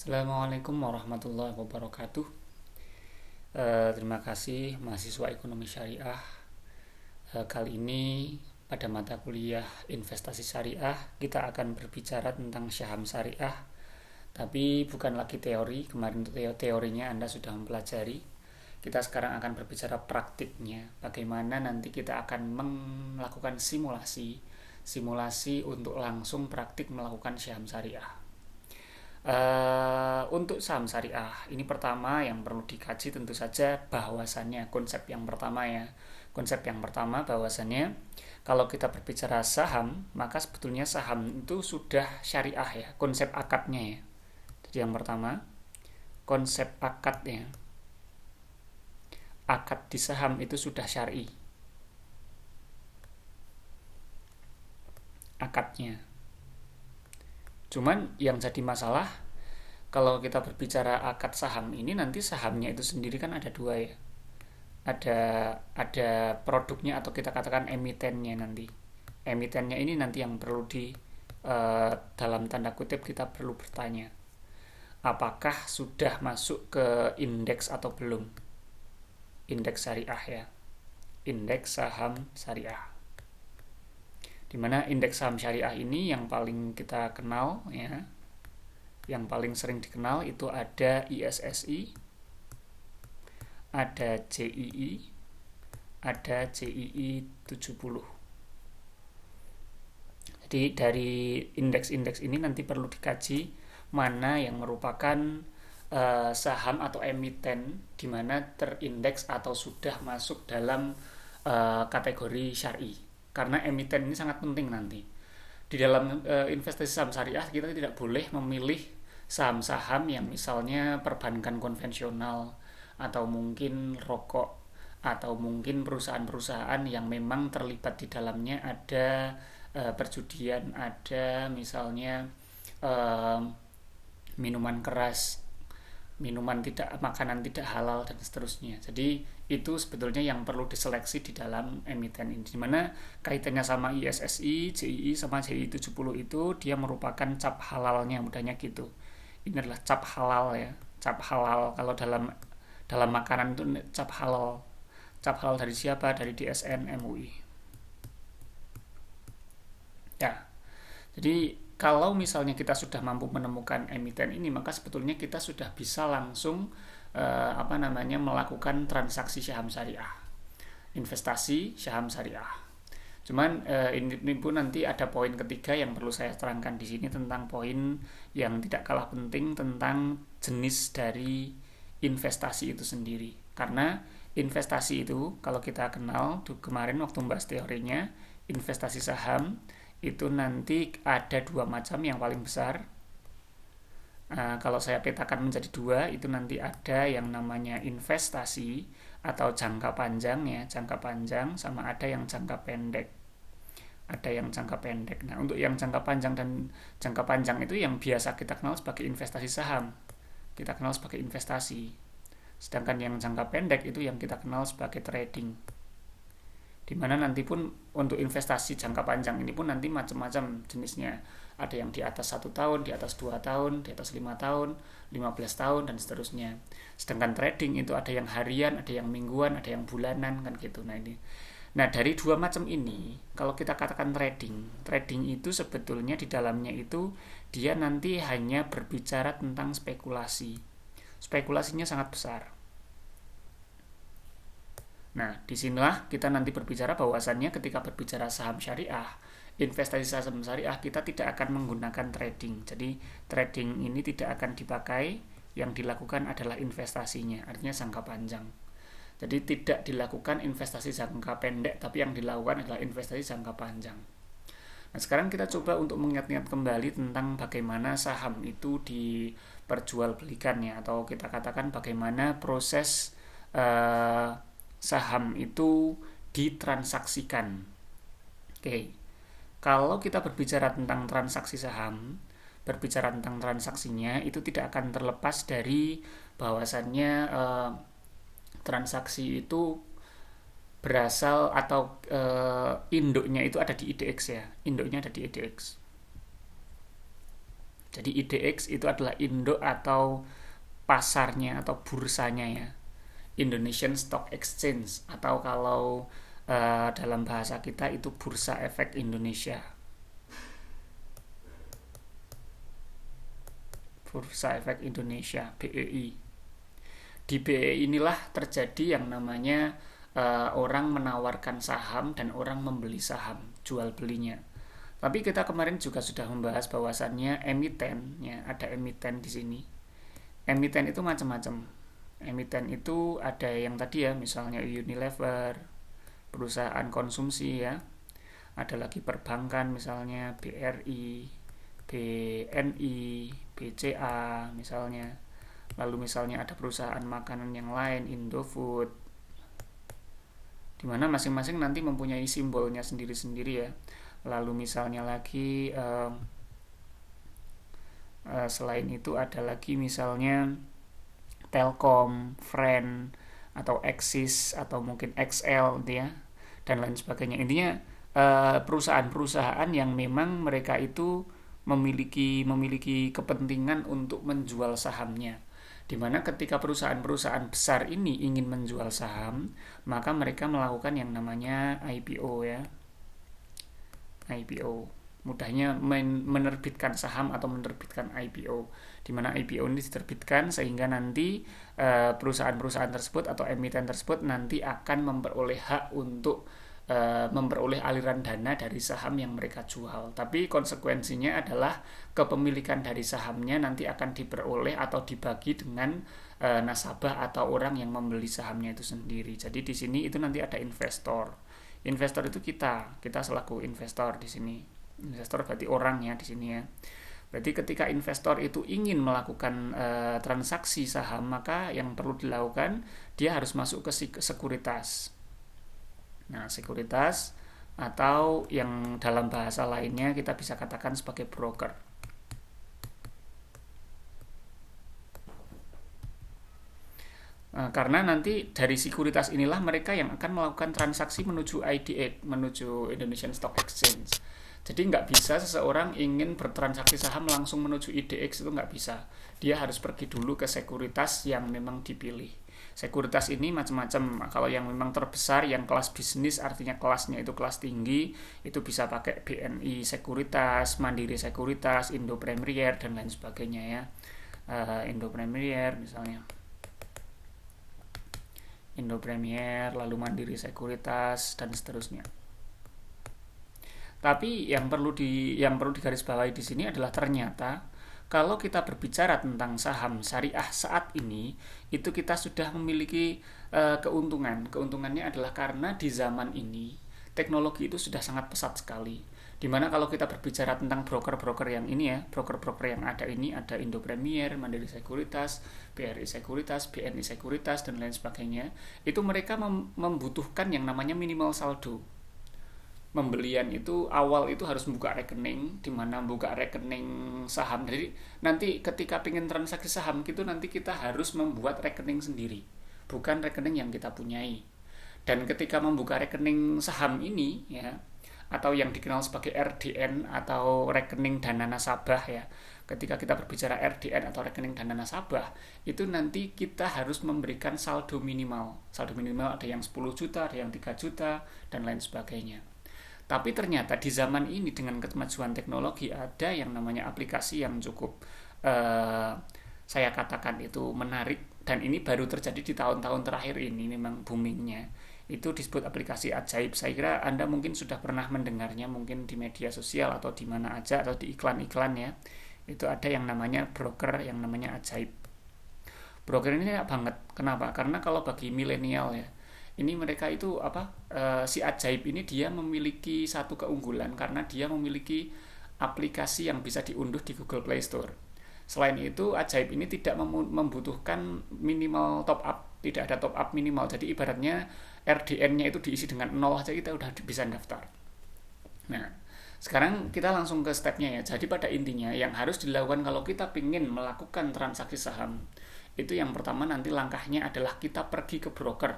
Assalamualaikum warahmatullahi wabarakatuh. Terima kasih mahasiswa ekonomi syariah. Kali ini pada mata kuliah investasi syariah kita akan berbicara tentang saham syariah. Tapi bukan lagi teori. Kemarin teorinya Anda sudah mempelajari. Kita sekarang akan berbicara praktiknya. Bagaimana nanti kita akan melakukan simulasi untuk langsung praktik melakukan saham syariah. Untuk saham syariah ini pertama yang perlu dikaji tentu saja bahwasannya konsep yang pertama bahwasannya kalau kita berbicara saham maka sebetulnya saham itu sudah syariah ya, konsep akadnya ya. Jadi yang pertama konsep akadnya, akad di saham itu sudah syar'i akadnya. Cuman yang jadi masalah kalau kita berbicara akad saham ini nanti sahamnya itu sendiri kan ada dua ya. Ada produknya atau kita katakan emitennya nanti. Emitennya ini nanti yang perlu dalam tanda kutip kita perlu bertanya. Apakah sudah masuk ke indeks atau belum? Indeks syariah ya. Indeks saham syariah. Dimana indeks saham syariah ini yang paling kita kenal ya, yang paling sering dikenal itu ada ISSI, ada CII, ada CII 70. Jadi dari indeks-indeks ini nanti perlu dikaji mana yang merupakan saham atau emiten di mana terindeks atau sudah masuk dalam kategori syar'i. Karena emiten ini sangat penting nanti. Di dalam investasi saham syariah kita tidak boleh memilih saham-saham yang misalnya perbankan konvensional atau mungkin rokok atau mungkin perusahaan-perusahaan yang memang terlibat di dalamnya ada perjudian, ada misalnya minuman keras, makanan tidak halal dan seterusnya. Jadi itu sebetulnya yang perlu diseleksi di dalam emiten ini, dimana kaitannya sama ISSI, CII sama CII 70 itu dia merupakan cap halalnya, mudahnya gitu. Ini adalah cap halal ya, cap halal kalau dalam makanan itu cap halal. Cap halal dari siapa? Dari DSN MUI. Ya. Jadi kalau misalnya kita sudah mampu menemukan emiten ini, maka sebetulnya kita sudah bisa langsung melakukan transaksi saham syariah, investasi saham syariah. Cuman ini pun nanti ada poin ketiga yang perlu saya terangkan di sini tentang poin yang tidak kalah penting tentang jenis dari investasi itu sendiri. Karena investasi itu kalau kita kenal kemarin waktu membahas teorinya, investasi saham itu nanti ada dua macam yang paling besar. Kalau saya petakan menjadi dua, itu nanti ada yang namanya investasi atau jangka panjang ya, jangka panjang sama ada yang jangka pendek. Ada yang jangka pendek. Nah, untuk yang jangka panjang dan jangka panjang itu yang biasa kita kenal sebagai investasi saham. Kita kenal sebagai investasi. Sedangkan yang jangka pendek itu yang kita kenal sebagai trading. Dimana nanti pun untuk investasi jangka panjang ini pun nanti macam-macam jenisnya. Ada yang di atas 1 tahun, di atas 2 tahun, di atas 5 tahun, 15 tahun dan seterusnya. Sedangkan trading itu ada yang harian, ada yang mingguan, ada yang bulanan kan gitu. Nah dari dua macam ini, kalau kita katakan trading itu sebetulnya di dalamnya itu dia nanti hanya berbicara tentang spekulasi. Spekulasinya sangat besar. Nah, disinilah kita nanti berbicara bahwasannya ketika berbicara saham syariah, investasi saham syariah kita tidak akan menggunakan trading. Jadi trading ini tidak akan dipakai, yang dilakukan adalah investasinya, artinya jangka panjang. Jadi tidak dilakukan investasi jangka pendek, tapi yang dilakukan adalah investasi jangka panjang. Nah, sekarang kita coba untuk mengingat-ingat kembali tentang bagaimana saham itu diperjualbelikan ya, atau kita katakan bagaimana proses saham itu ditransaksikan. Oke. Kalau kita berbicara tentang transaksi saham, berbicara tentang transaksinya itu tidak akan terlepas dari bahwasannya transaksi itu berasal atau induknya itu ada di IDX ya. Induknya ada di IDX. Jadi IDX itu adalah induk atau pasarnya atau bursanya ya, Indonesian Stock Exchange, atau kalau dalam bahasa kita itu Bursa Efek Indonesia. Bursa Efek Indonesia, BEI. Di BEI inilah terjadi yang namanya orang menawarkan saham dan orang membeli saham, jual belinya. Tapi kita kemarin juga sudah membahas bahwasannya emiten, ya, ada emiten di sini. Emiten itu macam-macam. Emiten itu ada yang tadi ya, misalnya Unilever, perusahaan konsumsi ya. Ada lagi perbankan misalnya BRI, BNI, BCA misalnya. Lalu misalnya ada perusahaan makanan yang lain, Indofood, dimana masing-masing nanti mempunyai simbolnya sendiri-sendiri ya. Lalu misalnya lagi selain itu ada lagi misalnya Telkom, Friend, atau Axis, atau mungkin XL gitu ya, dan lain sebagainya. Intinya perusahaan-perusahaan yang memang mereka itu memiliki kepentingan untuk menjual sahamnya. Dimana ketika perusahaan-perusahaan besar ini ingin menjual saham, maka mereka melakukan yang namanya IPO ya. IPO, mudahnya menerbitkan saham atau menerbitkan IPO, di mana IPO ini diterbitkan sehingga nanti perusahaan-perusahaan tersebut atau emiten tersebut nanti akan memperoleh hak untuk memperoleh aliran dana dari saham yang mereka jual. Tapi konsekuensinya adalah kepemilikan dari sahamnya nanti akan diperoleh atau dibagi dengan nasabah atau orang yang membeli sahamnya itu sendiri. Jadi di sini itu nanti ada investor. Investor itu kita selaku investor di sini. Investor berarti orang ya di sini ya. Berarti ketika investor itu ingin melakukan transaksi saham, maka yang perlu dilakukan dia harus masuk ke sekuritas. Nah, sekuritas atau yang dalam bahasa lainnya kita bisa katakan sebagai broker. Karena nanti dari sekuritas inilah mereka yang akan melakukan transaksi menuju IDX, menuju Indonesian Stock Exchange. Jadi nggak bisa seseorang ingin bertransaksi saham langsung menuju IDX, itu nggak bisa. Dia harus pergi dulu ke sekuritas yang memang dipilih. Sekuritas ini macam-macam. Kalau yang memang terbesar, yang kelas bisnis, artinya kelasnya itu kelas tinggi, itu bisa pakai BNI Sekuritas, Mandiri Sekuritas, Indo Premier, dan lain sebagainya ya. Indo Premier misalnya. Indo Premier, lalu Mandiri Sekuritas, dan seterusnya. Tapi yang perlu digarisbawahi di sini adalah ternyata kalau kita berbicara tentang saham syariah saat ini, itu kita sudah memiliki keuntungan. Keuntungannya adalah karena di zaman ini teknologi itu sudah sangat pesat sekali. Dimana kalau kita berbicara tentang broker-broker yang ini ya, broker-broker yang ada ini ada Indo Premier, Mandiri Sekuritas, BRI Sekuritas, BNI Sekuritas, dan lain sebagainya. Itu mereka membutuhkan yang namanya minimal saldo. Pembelian itu awal itu harus membuka rekening, di mana membuka rekening saham. Jadi nanti ketika pengen transaksi saham gitu nanti kita harus membuat rekening sendiri, bukan rekening yang kita punyai. Dan ketika membuka rekening saham ini ya, atau yang dikenal sebagai RDN atau rekening dana nasabah ya. Ketika kita berbicara RDN atau rekening dana nasabah, itu nanti kita harus memberikan saldo minimal. Saldo minimal ada yang 10 juta, ada yang 3 juta, dan lain sebagainya. Tapi ternyata di zaman ini dengan kemajuan teknologi ada yang namanya aplikasi yang cukup saya katakan itu menarik, dan ini baru terjadi di tahun-tahun terakhir ini memang boomingnya. Itu disebut aplikasi Ajaib. Saya kira Anda mungkin sudah pernah mendengarnya mungkin di media sosial atau di mana aja atau di iklan-iklan ya. Itu ada yang namanya broker yang namanya Ajaib. Broker ini enak banget. Kenapa? Karena kalau bagi milenial ya, ini mereka itu si Ajaib ini dia memiliki satu keunggulan karena dia memiliki aplikasi yang bisa diunduh di Google Play Store. Selain itu Ajaib ini tidak membutuhkan minimal top up, tidak ada top up minimal. Jadi ibaratnya RDN-nya itu diisi dengan 0 aja kita udah bisa daftar. Nah, sekarang kita langsung ke stepnya ya. Jadi pada intinya yang harus dilakukan kalau kita ingin melakukan transaksi saham, itu yang pertama nanti langkahnya adalah kita pergi ke broker.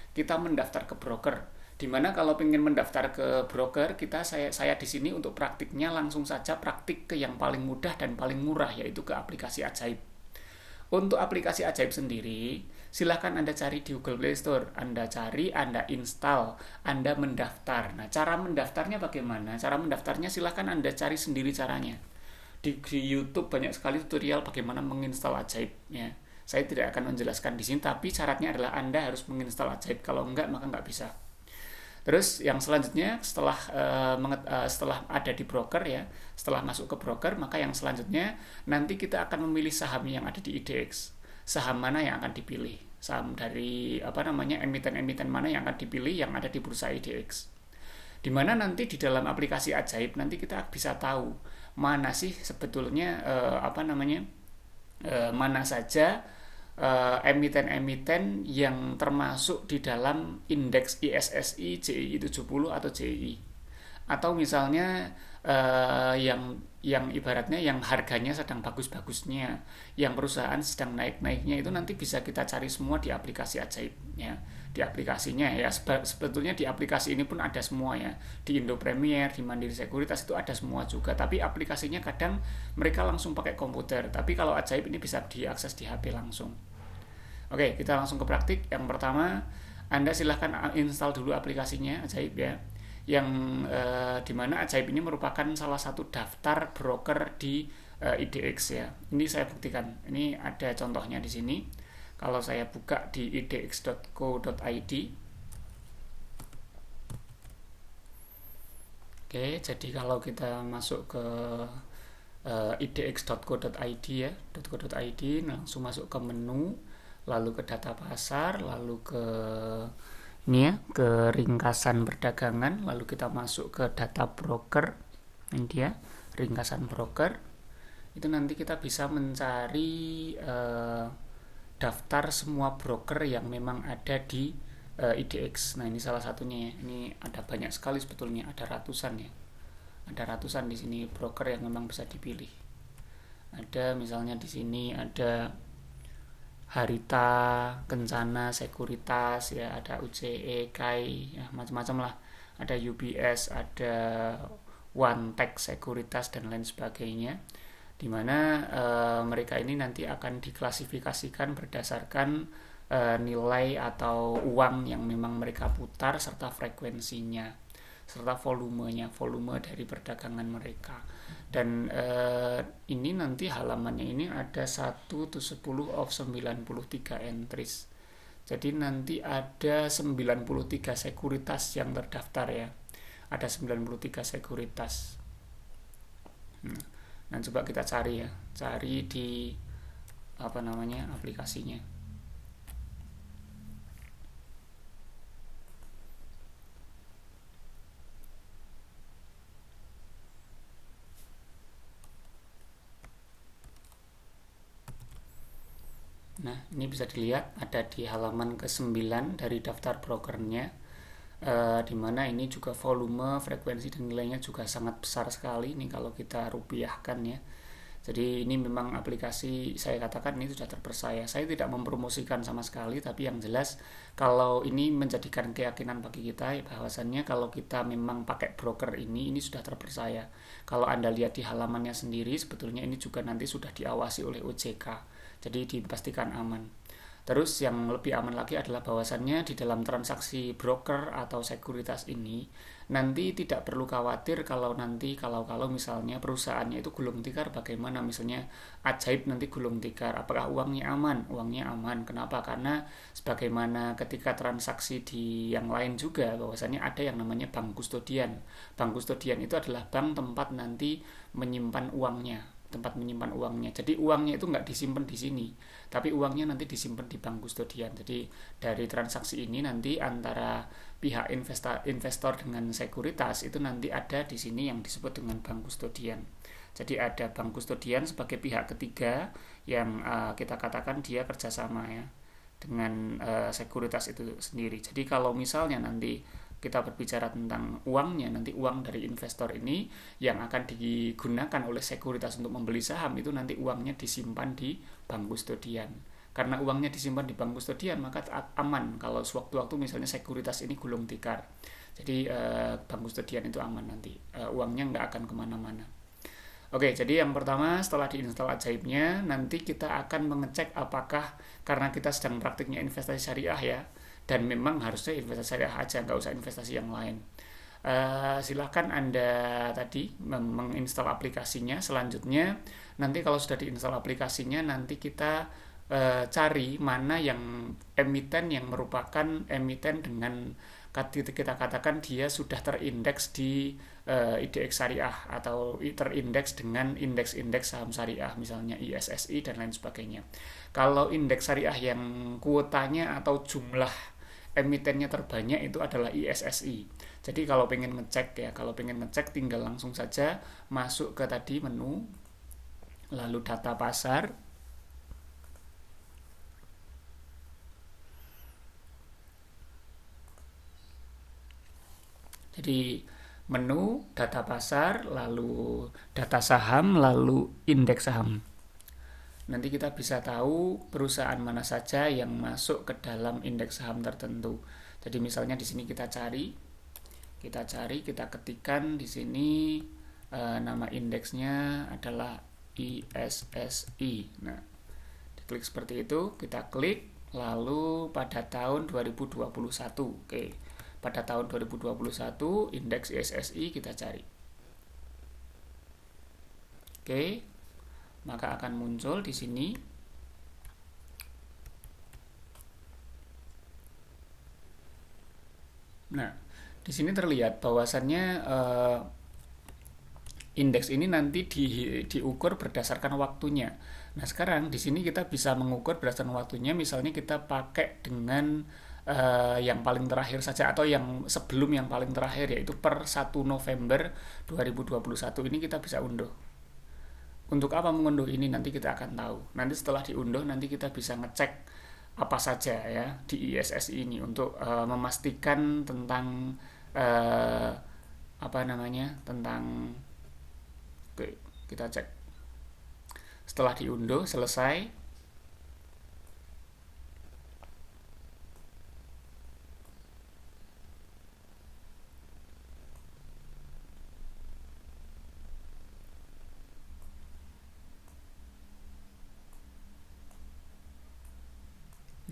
Kita mendaftar ke broker, Dimana kalau pengen mendaftar ke broker, saya di sini untuk praktiknya langsung saja praktik ke yang paling mudah dan paling murah, yaitu ke aplikasi Ajaib. Untuk aplikasi Ajaib sendiri, silahkan Anda cari di Google Play Store. Anda cari, Anda install, Anda mendaftar. Nah, cara mendaftarnya bagaimana? Cara mendaftarnya silahkan Anda cari sendiri caranya. Di YouTube banyak sekali tutorial bagaimana menginstal Ajaib. Ya. Saya tidak akan menjelaskan di sini, tapi syaratnya adalah Anda harus menginstal Ajaib. Kalau enggak, maka enggak bisa. Terus yang selanjutnya setelah ada di broker ya, setelah masuk ke broker, maka yang selanjutnya nanti kita akan memilih saham yang ada di IDX. Saham mana yang akan dipilih? Saham dari emiten-emiten mana yang akan dipilih yang ada di bursa IDX. Di mana nanti di dalam aplikasi Ajaib nanti kita bisa tahu mana sih sebetulnya mana saja emiten-emiten yang termasuk di dalam indeks ISSI JII 70 atau JII, atau misalnya yang ibaratnya yang harganya sedang bagus-bagusnya, yang perusahaan sedang naik-naiknya, itu nanti bisa kita cari semua di aplikasi Ajaib ya. Di aplikasinya ya, sebetulnya di aplikasi ini pun ada semua ya, di Indo Premier, di Mandiri Sekuritas itu ada semua juga, tapi aplikasinya kadang mereka langsung pakai komputer, tapi kalau Ajaib ini bisa diakses di HP langsung. Oke, kita langsung ke praktik. Yang pertama, Anda silahkan install dulu aplikasinya Ajaib ya, yang dimana Ajaib ini merupakan salah satu daftar broker di IDX ya. Ini saya buktikan, ini ada contohnya di sini. Kalau saya buka di idx.co.id, oke, jadi kalau kita masuk ke idx.co.id ya, .co.id, langsung masuk ke menu, lalu ke data pasar, lalu ke ini ya, ke ringkasan perdagangan, lalu kita masuk ke data broker. Ini dia ringkasan broker. Itu nanti kita bisa mencari daftar semua broker yang memang ada di IDX. Nah, ini salah satunya ya. Ini ada banyak sekali sebetulnya, ada ratusan ya. Ada ratusan di sini broker yang memang bisa dipilih. Ada misalnya di sini ada Harita, Kencana, Sekuritas ya, ada UCE, KAI, ya, macam-macam lah. Ada UBS, ada OneTech Sekuritas dan lain sebagainya. Di mana mereka ini nanti akan diklasifikasikan berdasarkan nilai atau uang yang memang mereka putar serta frekuensinya serta volume dari perdagangan mereka. Dan ini nanti halamannya ini ada 1 to 10 of 93 entries. Jadi nanti ada 93 sekuritas yang terdaftar ya. Ada 93 sekuritas. Nah, coba kita cari ya. Cari di aplikasinya. Nah, ini bisa dilihat ada di halaman ke-9 dari daftar brokernya, di mana ini juga volume, frekuensi, dan nilainya juga sangat besar sekali ini kalau kita rupiahkan ya. Jadi ini memang aplikasi, saya katakan ini sudah terpercaya. Saya tidak mempromosikan sama sekali, tapi yang jelas kalau ini menjadikan keyakinan bagi kita bahwasannya kalau kita memang pakai broker ini sudah terpercaya. Kalau Anda lihat di halamannya sendiri, sebetulnya ini juga nanti sudah diawasi oleh OJK. Jadi dipastikan aman. Terus yang lebih aman lagi adalah bahwasannya di dalam transaksi broker atau sekuritas ini nanti tidak perlu khawatir kalau misalnya perusahaannya itu gulung tikar, bagaimana misalnya Ajaib nanti gulung tikar, apakah uangnya aman? Uangnya aman. Kenapa? Karena sebagaimana ketika transaksi di yang lain juga bahwasannya ada yang namanya bank kustodian. Bank kustodian itu adalah bank tempat nanti menyimpan uangnya. Jadi uangnya itu nggak disimpan di sini, tapi uangnya nanti disimpan di bank kustodian. Jadi dari transaksi ini nanti antara pihak investor dengan sekuritas itu nanti ada di sini yang disebut dengan bank kustodian. Jadi ada bank kustodian sebagai pihak ketiga yang kita katakan dia kerjasama ya dengan sekuritas itu sendiri. Jadi kalau misalnya nanti kita berbicara tentang uangnya, nanti uang dari investor ini yang akan digunakan oleh sekuritas untuk membeli saham itu nanti uangnya disimpan di bank kustodian. Karena uangnya disimpan di bank kustodian, maka aman kalau sewaktu-waktu misalnya sekuritas ini gulung tikar. Jadi bank kustodian itu aman nanti, uangnya nggak akan kemana-mana. Oke, jadi yang pertama setelah diinstal ajaibnya, nanti kita akan mengecek apakah, karena kita sedang praktiknya investasi syariah ya, dan memang harusnya investasi syariah aja, nggak usah investasi yang lain. Silahkan Anda tadi menginstal aplikasinya. Selanjutnya, nanti kalau sudah diinstal aplikasinya, nanti kita cari mana yang emiten yang merupakan emiten dengan kita katakan dia sudah terindeks di IDX syariah atau terindeks dengan indeks-indeks saham syariah, misalnya ISSI dan lain sebagainya. Kalau indeks syariah yang kuotanya atau jumlah emitennya terbanyak itu adalah ISSI. Jadi kalau pengen ngecek tinggal langsung saja masuk ke tadi menu, lalu data pasar. Jadi menu data pasar, lalu data saham, lalu indeks saham. Nanti kita bisa tahu perusahaan mana saja yang masuk ke dalam indeks saham tertentu. Jadi misalnya di sini kita ketikkan di sini nama indeksnya adalah ISSI. Nah, diklik seperti itu, kita klik, lalu pada tahun 2021. Oke. Pada tahun 2021 indeks ISSI kita cari. Oke. Maka akan muncul di sini. Nah, di sini terlihat bahwasannya indeks ini nanti diukur berdasarkan waktunya. Nah, sekarang di sini kita bisa mengukur berdasarkan waktunya. Misalnya kita pakai dengan yang paling terakhir saja atau yang sebelum yang paling terakhir, yaitu per 1 November 2021 ini kita bisa unduh. Untuk apa mengunduh ini nanti kita akan tahu. Nanti setelah diunduh nanti kita bisa ngecek apa saja ya di ISSI ini untuk memastikan tentang tentang kita cek. Setelah diunduh selesai.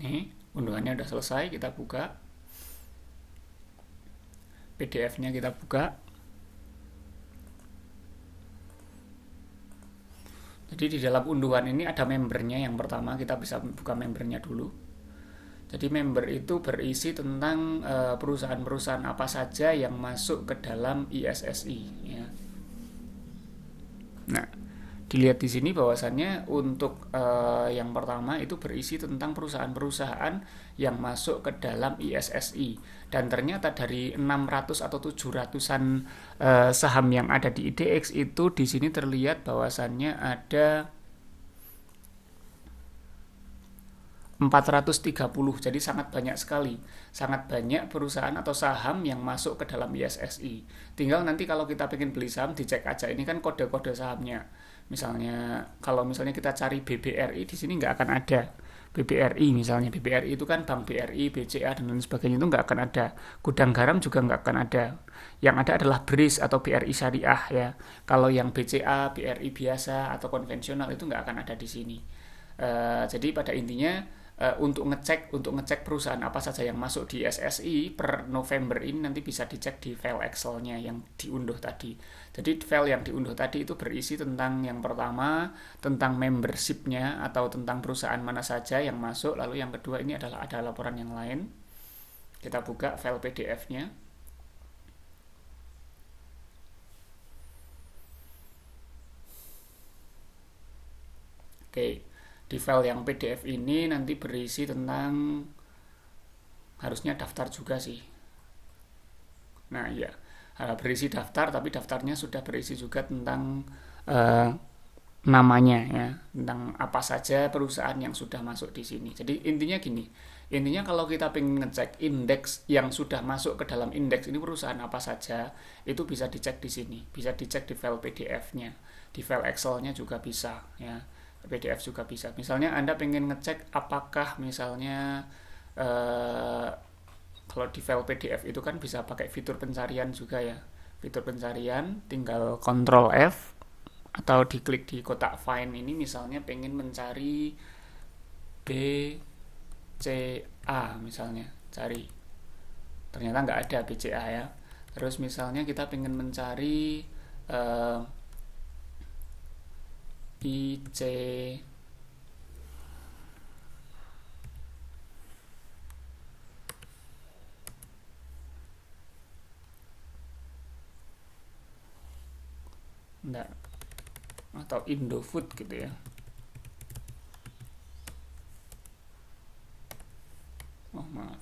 Nih, unduhannya udah selesai, kita buka. PDF-nya kita buka. Jadi di dalam unduhan ini ada membernya. Yang pertama kita bisa buka membernya dulu. Jadi member itu berisi tentang perusahaan-perusahaan apa saja yang masuk ke dalam ISSI ya. Nah, dilihat di sini bahwasannya untuk yang pertama itu berisi tentang perusahaan-perusahaan yang masuk ke dalam ISSI, dan ternyata dari 600 atau 700-an saham yang ada di IDX itu di sini terlihat bahwasannya ada 430. Jadi sangat banyak sekali. Sangat banyak perusahaan atau saham yang masuk ke dalam ISSI. Tinggal nanti kalau kita pengen beli saham dicek aja. Ini kan kode-kode sahamnya. Misalnya kalau misalnya kita cari BBRI di sini nggak akan ada. BBRI misalnya, BBRI itu kan Bank BRI, BCA dan lain sebagainya, itu nggak akan ada. Gudang Garam juga nggak akan ada. Yang ada adalah BRIS atau BRI Syariah ya. Kalau yang BCA, BRI biasa atau konvensional itu nggak akan ada di sini. Jadi pada intinya untuk ngecek perusahaan apa saja yang masuk di SSI per November ini nanti bisa dicek di file Excel-nya yang diunduh tadi. Jadi file yang diunduh tadi itu berisi tentang yang pertama tentang membership-nya atau tentang perusahaan mana saja yang masuk, lalu yang kedua ini adalah ada laporan yang lain. Kita buka file PDF-nya. Oke. Di file yang PDF ini nanti berisi tentang, harusnya daftar juga sih. Nah iya, berisi daftar, tapi daftarnya sudah berisi juga tentang namanya ya, tentang apa saja perusahaan yang sudah masuk di sini. Jadi intinya gini, intinya kalau kita pengen ngecek indeks yang sudah masuk ke dalam indeks ini perusahaan apa saja, itu bisa dicek di sini, bisa dicek di file PDF-nya, di file Excel-nya juga bisa ya. PDF juga bisa. Misalnya Anda pengen ngecek apakah misalnya eh, kalau di file PDF itu kan bisa pakai fitur pencarian juga ya. Fitur pencarian tinggal Ctrl F atau diklik di kotak find ini, misalnya pengen mencari B C A misalnya, cari, ternyata nggak ada BCA ya. Terus misalnya kita pengen mencari IC enggak, atau Indofood gitu ya. Oh maaf.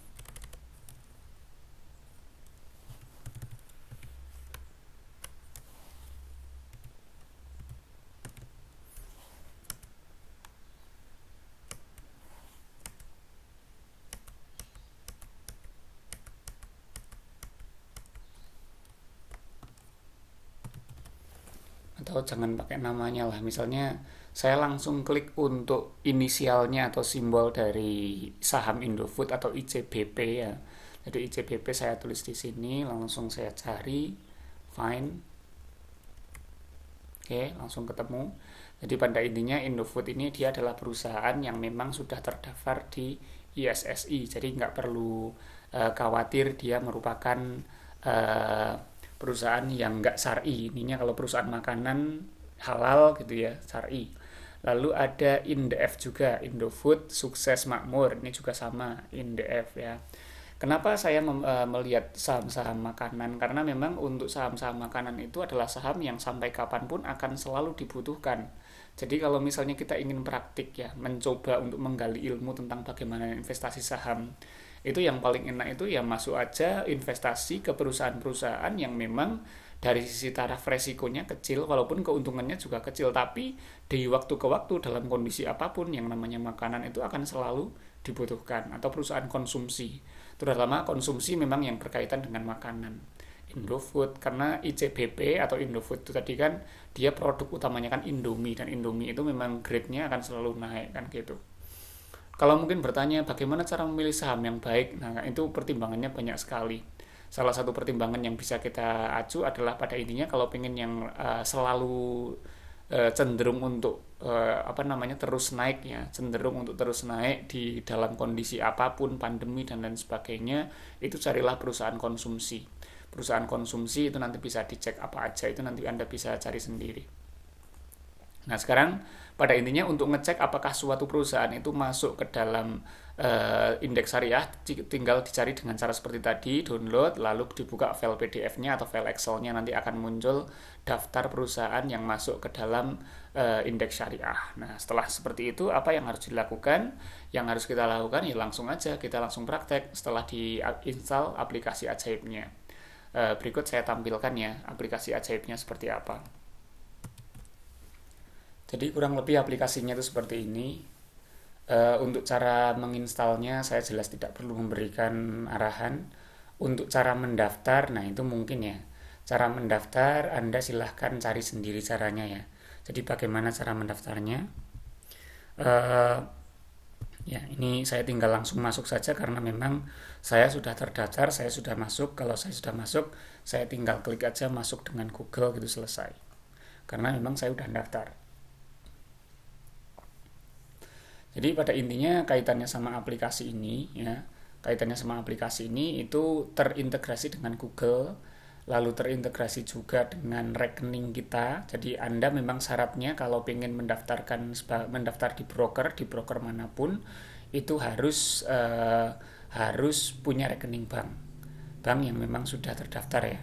Atau jangan pakai namanya lah, misalnya saya langsung klik untuk inisialnya atau simbol dari saham Indofood atau ICBP ya. Jadi ICBP saya tulis di sini, langsung saya cari, find, oke, langsung ketemu. Jadi pada intinya Indofood ini dia adalah perusahaan yang memang sudah terdaftar di ISSI, jadi nggak perlu khawatir dia merupakan uh, perusahaan yang nggak syar'i. Ininya kalau perusahaan makanan halal gitu ya, syar'i. Lalu ada INDF juga, Indofood Sukses Makmur, ini juga sama, INDF ya. Kenapa saya melihat saham-saham makanan? Karena memang untuk saham-saham makanan itu adalah saham yang sampai kapanpun akan selalu dibutuhkan. Jadi kalau misalnya kita ingin praktik ya, mencoba untuk menggali ilmu tentang bagaimana investasi saham, itu yang paling enak itu ya masuk aja investasi ke perusahaan-perusahaan yang memang dari sisi taraf resikonya kecil, walaupun keuntungannya juga kecil, tapi di waktu ke waktu dalam kondisi apapun yang namanya makanan itu akan selalu dibutuhkan, atau perusahaan konsumsi, terutama konsumsi memang yang berkaitan dengan makanan. Indofood, karena ICBP atau Indofood itu tadi kan dia produk utamanya kan Indomie, dan Indomie itu memang grade-nya akan selalu naik kan gitu. Kalau mungkin bertanya bagaimana cara memilih saham yang baik, nah itu pertimbangannya banyak sekali. Salah satu pertimbangan yang bisa kita acu adalah pada intinya kalau pengen yang selalu cenderung untuk apa namanya terus naik ya, cenderung untuk terus naik di dalam kondisi apapun, pandemi dan lain sebagainya, itu carilah perusahaan konsumsi. Perusahaan konsumsi itu nanti bisa dicek apa aja, itu nanti Anda bisa cari sendiri. Nah sekarang pada intinya untuk ngecek apakah suatu perusahaan itu masuk ke dalam indeks syariah, tinggal dicari dengan cara seperti tadi, download, lalu dibuka file PDF-nya atau file Excel-nya, nanti akan muncul daftar perusahaan yang masuk ke dalam indeks syariah. Nah setelah seperti itu apa yang harus dilakukan? Yang harus kita lakukan ya langsung aja, kita langsung praktek setelah diinstal aplikasi ajaibnya. Berikut saya tampilkan ya aplikasi ajaibnya seperti apa. Jadi kurang lebih aplikasinya itu seperti ini. Untuk cara menginstalnya saya jelas tidak perlu memberikan arahan. Untuk cara mendaftar, nah itu mungkin ya. Cara mendaftar Anda silahkan cari sendiri caranya ya. Jadi bagaimana cara mendaftarnya? Uh, Ya, ini saya tinggal langsung masuk saja karena memang saya sudah terdaftar, saya sudah masuk. Kalau saya sudah masuk, saya tinggal klik aja masuk dengan Google gitu, selesai. Karena memang saya sudah daftar. Jadi pada intinya kaitannya sama aplikasi ini ya, kaitannya sama aplikasi ini itu terintegrasi dengan Google, lalu terintegrasi juga dengan rekening kita. Jadi Anda memang syaratnya kalau ingin mendaftar di broker manapun itu harus punya rekening bank yang memang sudah terdaftar ya.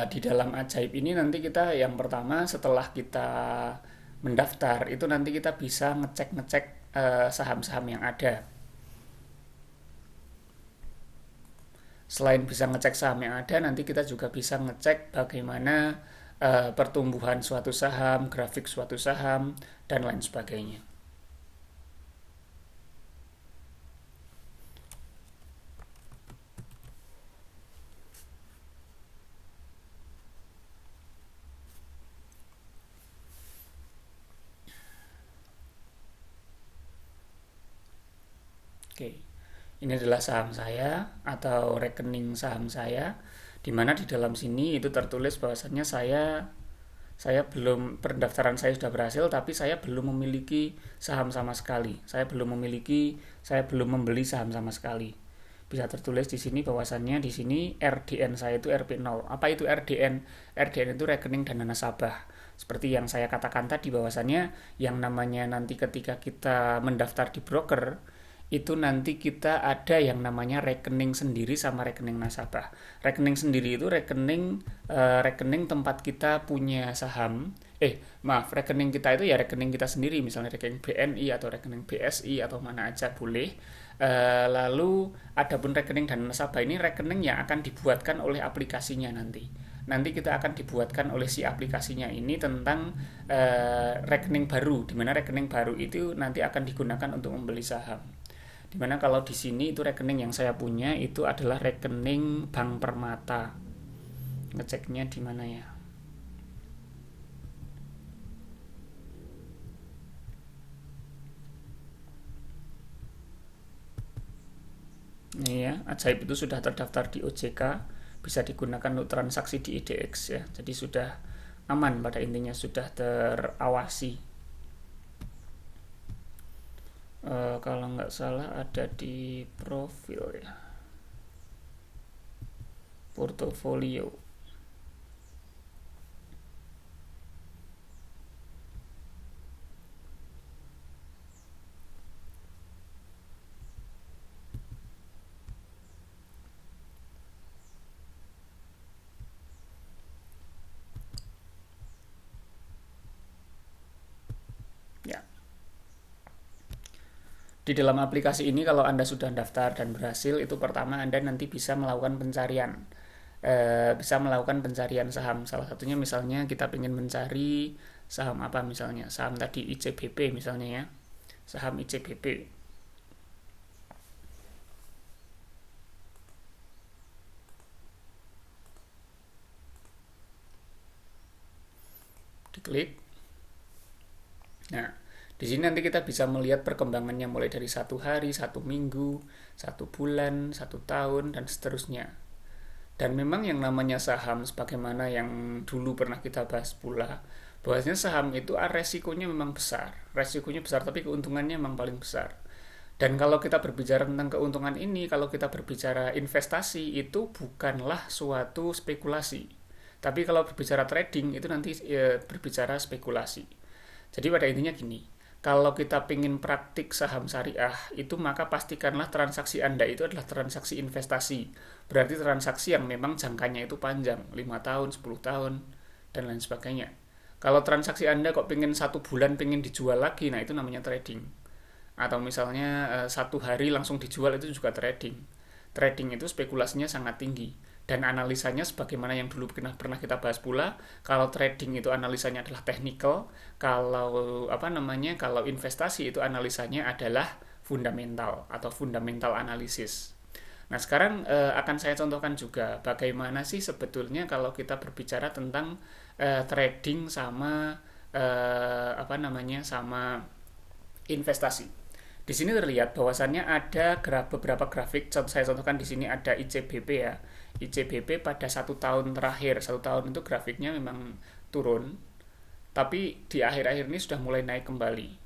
Di dalam ajaib ini nanti kita yang pertama setelah kita mendaftar itu nanti kita bisa ngecek saham-saham yang ada. Selain bisa ngecek saham yang ada, nanti kita juga bisa ngecek bagaimana pertumbuhan suatu saham, grafik suatu saham dan lain sebagainya. Oke, ini adalah saham saya atau rekening saham saya, di mana di dalam sini itu tertulis bahwasannya saya belum, pendaftaran saya sudah berhasil tapi saya belum memiliki saham sama sekali. Saya belum membeli saham sama sekali. Bisa tertulis di sini bahwasannya di sini RDN saya itu RP0. Apa itu RDN? RDN itu rekening dana nasabah. Seperti yang saya katakan tadi bahwasannya yang namanya nanti ketika kita mendaftar di broker itu nanti kita ada yang namanya rekening sendiri sama rekening nasabah. Rekening sendiri itu rekening tempat kita punya saham. Rekening kita itu ya rekening kita sendiri, misalnya rekening BNI atau rekening BSI atau mana aja boleh. Lalu adapun rekening dan nasabah ini rekening yang akan dibuatkan oleh aplikasinya nanti. Nanti kita akan dibuatkan oleh si aplikasinya ini tentang rekening baru, di mana rekening baru itu nanti akan digunakan untuk membeli saham. Dimana kalau di sini itu rekening yang saya punya itu adalah rekening Bank Permata. Ngeceknya di mana ya? Ini ya, Ajaib itu sudah terdaftar di OJK, bisa digunakan untuk transaksi di IDX ya. Jadi sudah aman, pada intinya sudah terawasi. Kalau nggak salah ada di profil ya, portofolio. Ya, di dalam aplikasi ini kalau Anda sudah daftar dan berhasil, itu pertama Anda nanti bisa melakukan pencarian. Bisa melakukan pencarian saham. Salah satunya misalnya kita ingin mencari saham apa, misalnya saham tadi ICBP misalnya ya. Saham ICBP. Diklik. Nah, di sini nanti kita bisa melihat perkembangannya mulai dari 1 hari, 1 minggu, 1 bulan, 1 tahun, dan seterusnya. Dan memang yang namanya saham, sebagaimana yang dulu pernah kita bahas pula, bahwasanya saham itu resikonya memang besar. Resikonya besar, tapi keuntungannya memang paling besar. Dan kalau kita berbicara tentang keuntungan ini, kalau kita berbicara investasi, itu bukanlah suatu spekulasi. Tapi kalau berbicara trading, itu nanti berbicara spekulasi. Jadi pada intinya gini, kalau kita ingin praktik saham syariah, itu maka pastikanlah transaksi Anda itu adalah transaksi investasi. Berarti transaksi yang memang jangkanya itu panjang, 5 tahun, 10 tahun, dan lain sebagainya. Kalau transaksi Anda kok pengen 1 bulan pengen dijual lagi, nah itu namanya trading. Atau misalnya 1 hari langsung dijual, itu juga trading. Trading itu spekulasinya sangat tinggi. Dan analisanya sebagaimana yang dulu pernah kita bahas pula, kalau trading itu analisanya adalah technical, kalau investasi itu analisanya adalah fundamental atau fundamental analysis. Nah, sekarang akan saya contohkan juga bagaimana sih sebetulnya kalau kita berbicara tentang trading sama sama investasi. Di sini terlihat bahwasannya ada beberapa grafik. Saya contohkan di sini ada ICBP ya. ICBP pada 1 tahun terakhir, 1 tahun itu grafiknya memang turun, tapi di akhir-akhir ini sudah mulai naik kembali.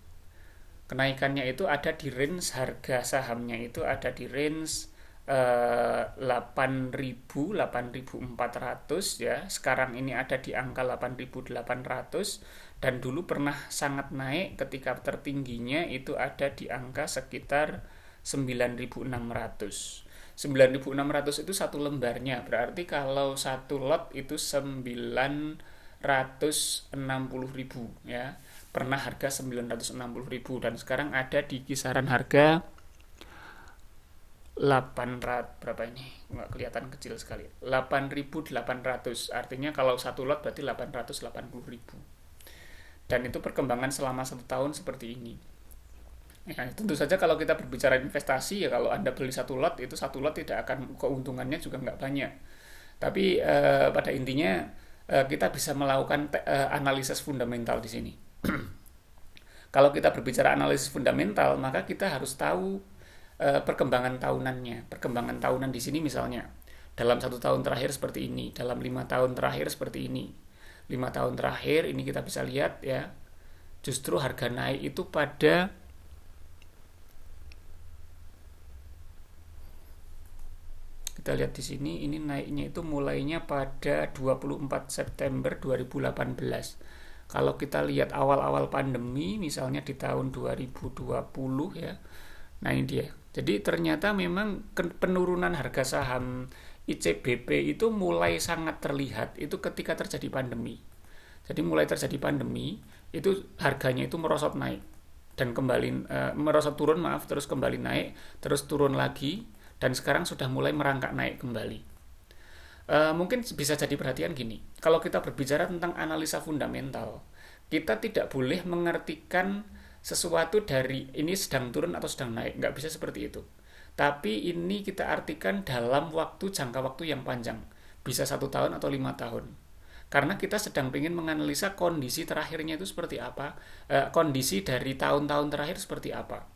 Kenaikannya itu ada di range harga sahamnya itu ada di range 8.000, 8.400 ya. Sekarang ini ada di angka 8.800 dan dulu pernah sangat naik ketika tertingginya itu ada di angka sekitar 9.600. 9.600 itu satu lembarnya, berarti kalau satu lot itu 960.000 ya. Pernah harga 960.000 dan sekarang ada di kisaran harga 800 berapa ini? Nggak kelihatan, kecil sekali. 8.800. Artinya kalau satu lot berarti 880.000. Dan itu perkembangan selama 1 tahun seperti ini. Ya, tentu saja kalau kita berbicara investasi ya, kalau Anda beli satu lot, itu satu lot tidak akan, keuntungannya juga nggak banyak. Tapi pada intinya kita bisa melakukan analisis fundamental di sini. Kalau kita berbicara analisis fundamental, maka kita harus tahu perkembangan tahunannya. Perkembangan tahunan di sini misalnya dalam 1 tahun terakhir seperti ini, dalam 5 tahun terakhir seperti ini. 5 tahun terakhir ini kita bisa lihat ya, justru harga naik itu pada kita lihat di sini, ini naiknya itu mulainya pada 24 September 2018. Kalau kita lihat awal-awal pandemi misalnya di tahun 2020 ya. Nah, ini dia. Jadi ternyata memang penurunan harga saham ICBP itu mulai sangat terlihat itu ketika terjadi pandemi. Jadi mulai terjadi pandemi itu harganya itu merosot naik dan kembali merosot turun, maaf, terus kembali naik, terus turun lagi, dan sekarang sudah mulai merangkak naik kembali. Mungkin bisa jadi perhatian gini, kalau kita berbicara tentang analisa fundamental, kita tidak boleh mengartikan sesuatu dari ini sedang turun atau sedang naik, nggak bisa seperti itu. Tapi ini kita artikan dalam jangka waktu yang panjang, bisa 1 tahun atau 5 tahun. Karena kita sedang ingin menganalisa kondisi terakhirnya itu seperti apa, kondisi dari tahun-tahun terakhir seperti apa.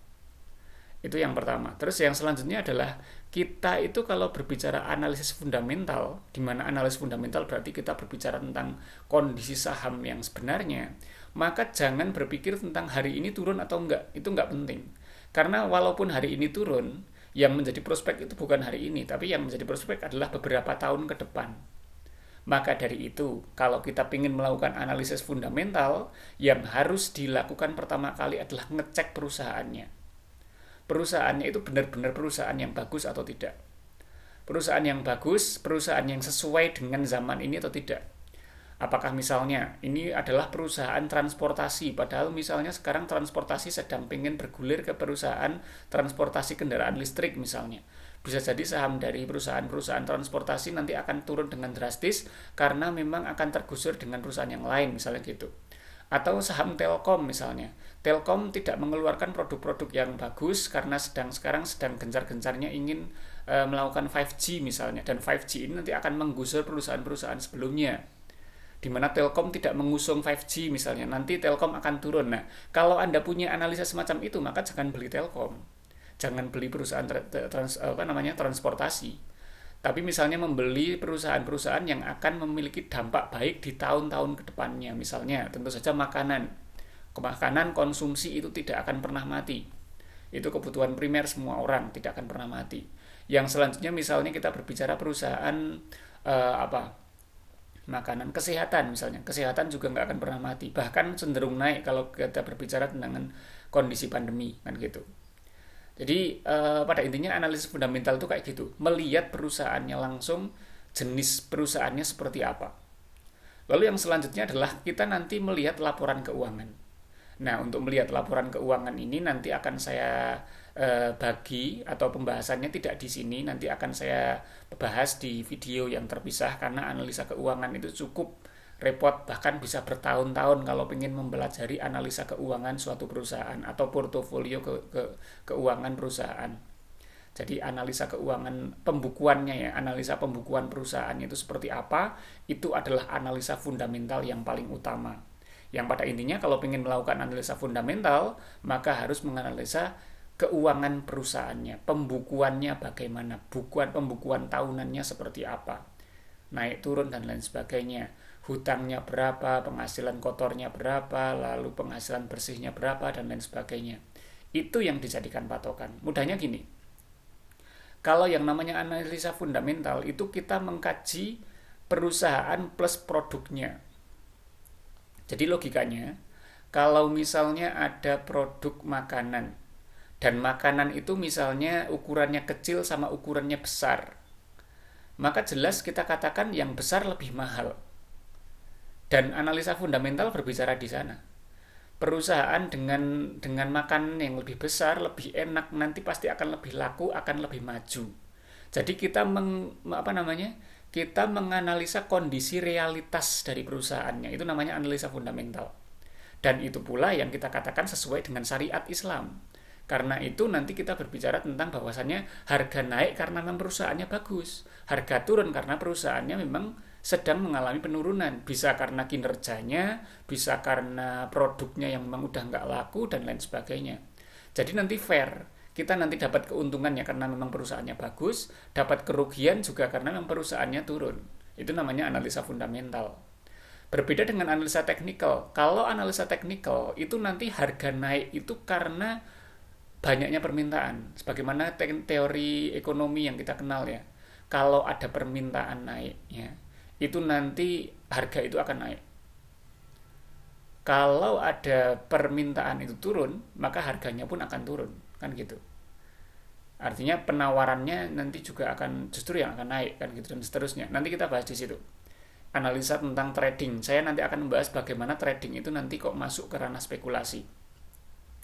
Itu yang pertama. Terus yang selanjutnya adalah kita itu kalau berbicara analisis fundamental, di mana analisis fundamental berarti kita berbicara tentang kondisi saham yang sebenarnya, maka jangan berpikir tentang hari ini turun atau enggak. Itu enggak penting. Karena walaupun hari ini turun, yang menjadi prospek itu bukan hari ini, tapi yang menjadi prospek adalah beberapa tahun ke depan. Maka dari itu, kalau kita ingin melakukan analisis fundamental, yang harus dilakukan pertama kali adalah ngecek perusahaannya. Perusahaannya itu benar-benar perusahaan yang bagus atau tidak. Perusahaan yang bagus, perusahaan yang sesuai dengan zaman ini atau tidak. Apakah misalnya ini adalah perusahaan transportasi, padahal misalnya sekarang transportasi sedang pengen bergulir ke perusahaan transportasi kendaraan listrik misalnya. Bisa jadi saham dari perusahaan-perusahaan transportasi nanti akan turun dengan drastis karena memang akan tergusur dengan perusahaan yang lain misalnya gitu. Atau saham Telkom misalnya. Telkom tidak mengeluarkan produk-produk yang bagus karena sekarang sedang gencar-gencarnya ingin melakukan 5G misalnya, dan 5G ini nanti akan menggusur perusahaan-perusahaan sebelumnya. Di mana Telkom tidak mengusung 5G misalnya, nanti Telkom akan turun. Nah, kalau Anda punya analisa semacam itu, maka jangan beli Telkom. Jangan beli perusahaan transportasi. Tapi misalnya membeli perusahaan-perusahaan yang akan memiliki dampak baik di tahun-tahun ke depannya. Misalnya tentu saja makanan. Makanan konsumsi itu tidak akan pernah mati. Itu kebutuhan primer semua orang, tidak akan pernah mati. Yang selanjutnya misalnya kita berbicara perusahaan makanan kesehatan misalnya. Kesehatan juga nggak akan pernah mati. Bahkan cenderung naik kalau kita berbicara tentang kondisi pandemi kan gitu. Jadi pada intinya analisis fundamental itu kayak gitu, melihat perusahaannya langsung, jenis perusahaannya seperti apa. Lalu yang selanjutnya adalah kita nanti melihat laporan keuangan. Nah, untuk melihat laporan keuangan ini nanti akan saya bagi, atau pembahasannya tidak di sini, nanti akan saya bahas di video yang terpisah karena analisa keuangan itu cukup repot, bahkan bisa bertahun-tahun kalau ingin mempelajari analisa keuangan suatu perusahaan atau portofolio keuangan perusahaan. Jadi analisa keuangan pembukuannya ya, analisa pembukuan perusahaan itu seperti apa, itu adalah analisa fundamental yang paling utama. Yang pada intinya kalau ingin melakukan analisa fundamental, maka harus menganalisa keuangan perusahaannya, pembukuannya bagaimana, pembukuan tahunannya seperti apa, naik turun dan lain sebagainya, hutangnya berapa, penghasilan kotornya berapa, lalu penghasilan bersihnya berapa, dan lain sebagainya. Itu yang dijadikan patokan. Mudahnya gini, kalau yang namanya analisa fundamental itu kita mengkaji perusahaan plus produknya. Jadi logikanya, kalau misalnya ada produk makanan, dan makanan itu misalnya ukurannya kecil sama ukurannya besar, maka jelas kita katakan yang besar lebih mahal. Dan analisa fundamental berbicara di sana. Perusahaan dengan makanan yang lebih besar, lebih enak, nanti pasti akan lebih laku, akan lebih maju. Jadi kita kita menganalisa kondisi realitas dari perusahaannya. Itu namanya analisa fundamental. Dan itu pula yang kita katakan sesuai dengan syariat Islam. Karena itu nanti kita berbicara tentang bahwasannya harga naik karena memang perusahaannya bagus, harga turun karena perusahaannya memang sedang mengalami penurunan, bisa karena kinerjanya, bisa karena produknya yang memang udah nggak laku dan lain sebagainya. Jadi nanti fair, kita nanti dapat keuntungannya karena memang perusahaannya bagus, dapat kerugian juga karena memang perusahaannya turun. Itu namanya analisa fundamental. Berbeda dengan analisa teknikal. Kalau analisa teknikal itu nanti harga naik itu karena banyaknya permintaan. Sebagaimana teori ekonomi yang kita kenal ya. Kalau ada permintaan naik ya, itu nanti harga itu akan naik. Kalau ada permintaan itu turun, maka harganya pun akan turun, kan gitu. Artinya penawarannya nanti juga akan justru yang akan naik, kan gitu, dan seterusnya. Nanti kita bahas di situ. Analisa tentang trading. Saya nanti akan membahas bagaimana trading itu nanti kok masuk ke ranah spekulasi.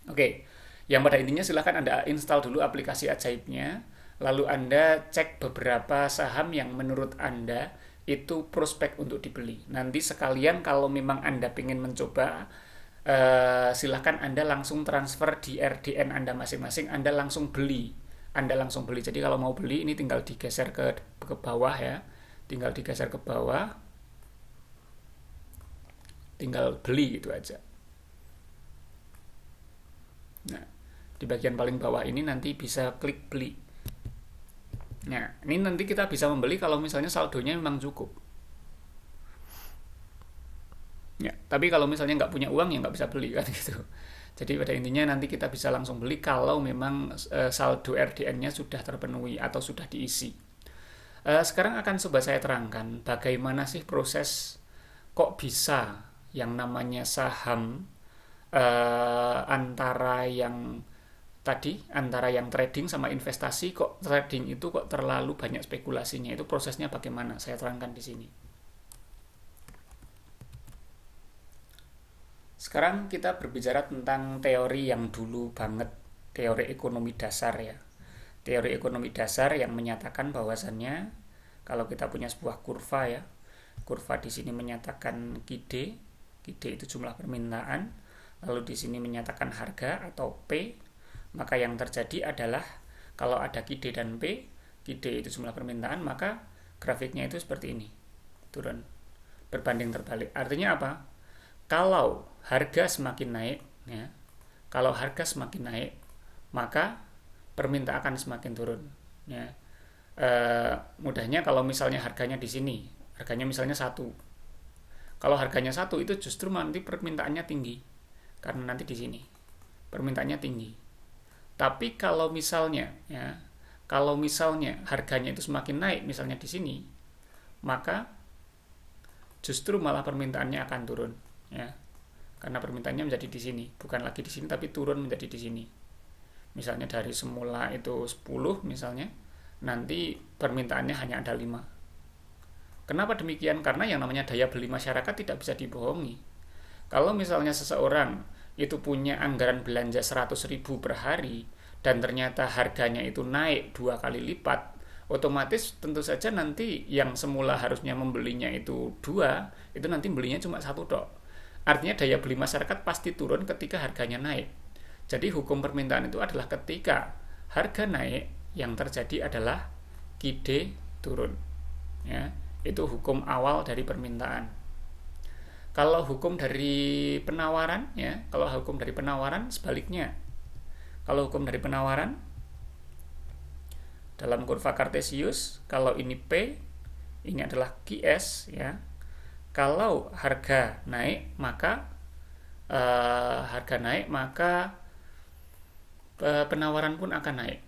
Oke, yang pada intinya silahkan Anda install dulu aplikasi ajaibnya, lalu Anda cek beberapa saham yang menurut Anda itu prospek untuk dibeli. Nanti sekalian kalau memang Anda ingin mencoba, silahkan Anda langsung transfer di RDN Anda masing-masing, Anda langsung beli. Jadi kalau mau beli ini tinggal digeser ke bawah ya. Tinggal digeser ke bawah. Tinggal beli gitu aja. Nah, di bagian paling bawah ini nanti bisa klik beli. Nah, ini nanti kita bisa membeli kalau misalnya saldonya memang cukup. Ya, tapi kalau misalnya nggak punya uang ya nggak bisa beli kan gitu. Jadi pada intinya nanti kita bisa langsung beli kalau memang saldo RDN-nya sudah terpenuhi atau sudah diisi. Sekarang akan coba saya terangkan bagaimana sih proses kok bisa yang namanya saham antara yang trading sama investasi, kok trading itu kok terlalu banyak spekulasinya. Itu prosesnya bagaimana? Saya terangkan di sini. Sekarang kita berbicara tentang teori yang dulu banget, teori ekonomi dasar ya. Teori ekonomi dasar yang menyatakan bahwasannya kalau kita punya sebuah kurva ya, kurva di sini menyatakan QD itu jumlah permintaan, lalu di sini menyatakan harga atau P, maka yang terjadi adalah kalau ada QD dan P, QD itu jumlah permintaan, maka grafiknya itu seperti ini, turun, berbanding terbalik. Artinya apa? Kalau harga semakin naik, ya, kalau harga semakin naik, maka permintaan akan semakin turun. Ya. Mudahnya kalau misalnya harganya di sini, harganya misalnya 1. Kalau harganya 1 itu justru nanti permintaannya tinggi, karena nanti di sini permintaannya tinggi. Tapi kalau misalnya harganya itu semakin naik, misalnya di sini, maka justru malah permintaannya akan turun, ya. Karena permintaannya menjadi di sini, bukan lagi di sini tapi turun menjadi di sini. Misalnya dari semula itu 10 misalnya, nanti permintaannya hanya ada 5. Kenapa demikian? Karena yang namanya daya beli masyarakat tidak bisa dibohongi. Kalau misalnya seseorang itu punya anggaran belanja 100.000 per hari dan ternyata harganya itu naik 2 kali lipat, otomatis tentu saja nanti yang semula harusnya membelinya itu 2, itu nanti belinya cuma 1 tok. Artinya daya beli masyarakat pasti turun ketika harganya naik. Jadi hukum permintaan itu adalah ketika harga naik, yang terjadi adalah QD turun. Ya, itu hukum awal dari permintaan. Kalau hukum dari penawaran, ya, kalau hukum dari penawaran sebaliknya. Kalau hukum dari penawaran dalam kurva Kartesius, kalau ini P, ini adalah QS, ya. Kalau harga naik, maka penawaran pun akan naik,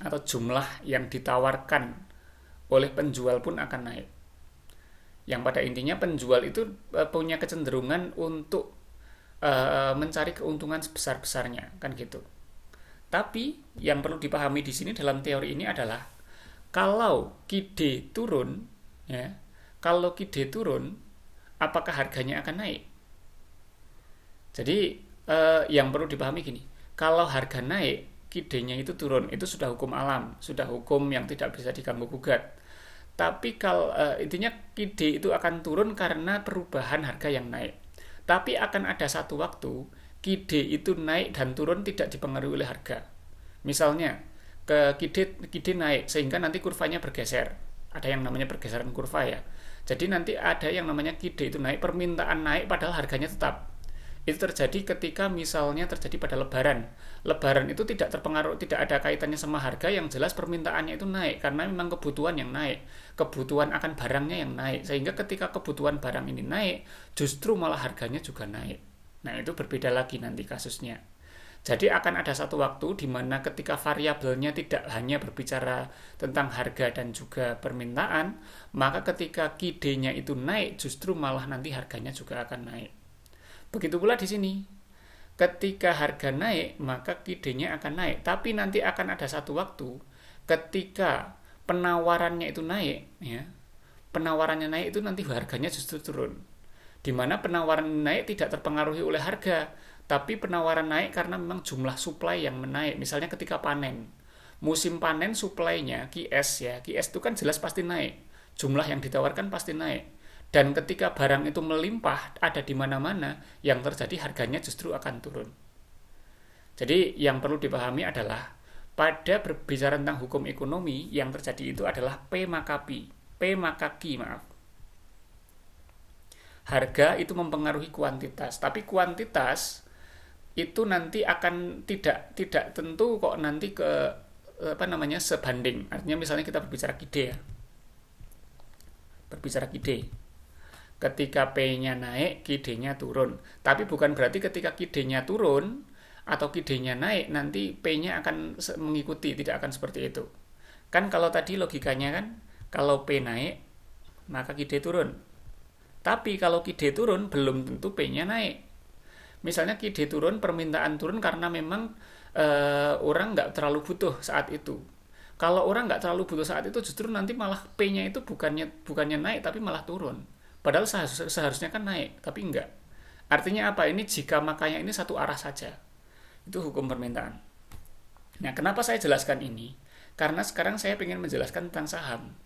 atau jumlah yang ditawarkan oleh penjual pun akan naik. Yang pada intinya penjual itu punya kecenderungan untuk mencari keuntungan sebesar-besarnya, kan gitu. Tapi yang perlu dipahami di sini dalam teori ini adalah kalau QD turun, ya, kalau QD turun, apakah harganya akan naik? Jadi yang perlu dipahami gini, kalau harga naik, QD-nya itu turun, itu sudah hukum alam, sudah hukum yang tidak bisa diganggu gugat. Tapi kalau intinya QD itu akan turun karena perubahan harga yang naik. Tapi akan ada satu waktu QD itu naik dan turun tidak dipengaruhi oleh harga. Misalnya QD naik sehingga nanti kurvanya bergeser. Ada yang namanya pergeseran kurva ya. Jadi nanti ada yang namanya QD itu naik, permintaan naik padahal harganya tetap. Itu terjadi ketika misalnya terjadi pada lebaran. Lebaran itu tidak terpengaruh, tidak ada kaitannya sama harga, yang jelas permintaannya itu naik karena memang kebutuhan yang naik, kebutuhan akan barangnya yang naik, sehingga ketika kebutuhan barang ini naik, justru malah harganya juga naik. Nah, itu berbeda lagi nanti kasusnya. Jadi akan ada satu waktu di mana ketika variabelnya tidak hanya berbicara tentang harga dan juga permintaan, maka ketika kidenya itu naik, justru malah nanti harganya juga akan naik. Begitu pula di sini. Ketika harga naik, maka kidenya akan naik. Tapi nanti akan ada satu waktu ketika penawarannya itu naik, ya. Penawarannya naik itu nanti harganya justru turun. Di mana penawaran naik tidak terpengaruhi oleh harga, tapi penawaran naik karena memang jumlah supply yang menaik. Misalnya ketika panen, musim panen supply-nya QS ya, QS itu kan jelas pasti naik, jumlah yang ditawarkan pasti naik. Dan ketika barang itu melimpah ada di mana-mana, yang terjadi harganya justru akan turun. Jadi yang perlu dipahami adalah pada berbicara tentang hukum ekonomi, yang terjadi itu adalah P maka Q. P maka Q, maaf. Harga itu mempengaruhi kuantitas, tapi kuantitas itu nanti akan tidak tentu kok nanti ke sebanding. Artinya misalnya kita berbicara KID ya. Berbicara KID. Ketika P-nya naik, KID-nya turun. Tapi bukan berarti ketika KID-nya turun atau KID-nya naik nanti P-nya akan mengikuti, tidak akan seperti itu. Kan kalau tadi logikanya kan, kalau P naik maka KID turun. Tapi kalau KID turun belum tentu P-nya naik. Misalnya KID turun, permintaan turun karena memang orang nggak terlalu butuh saat itu. Kalau orang nggak terlalu butuh saat itu, justru nanti malah P-nya itu bukannya naik tapi malah turun. Padahal seharusnya kan naik, tapi enggak. Artinya apa? Ini jika makanya ini satu arah saja. Itu hukum permintaan. Nah, kenapa saya jelaskan ini? Karena sekarang saya ingin menjelaskan tentang saham.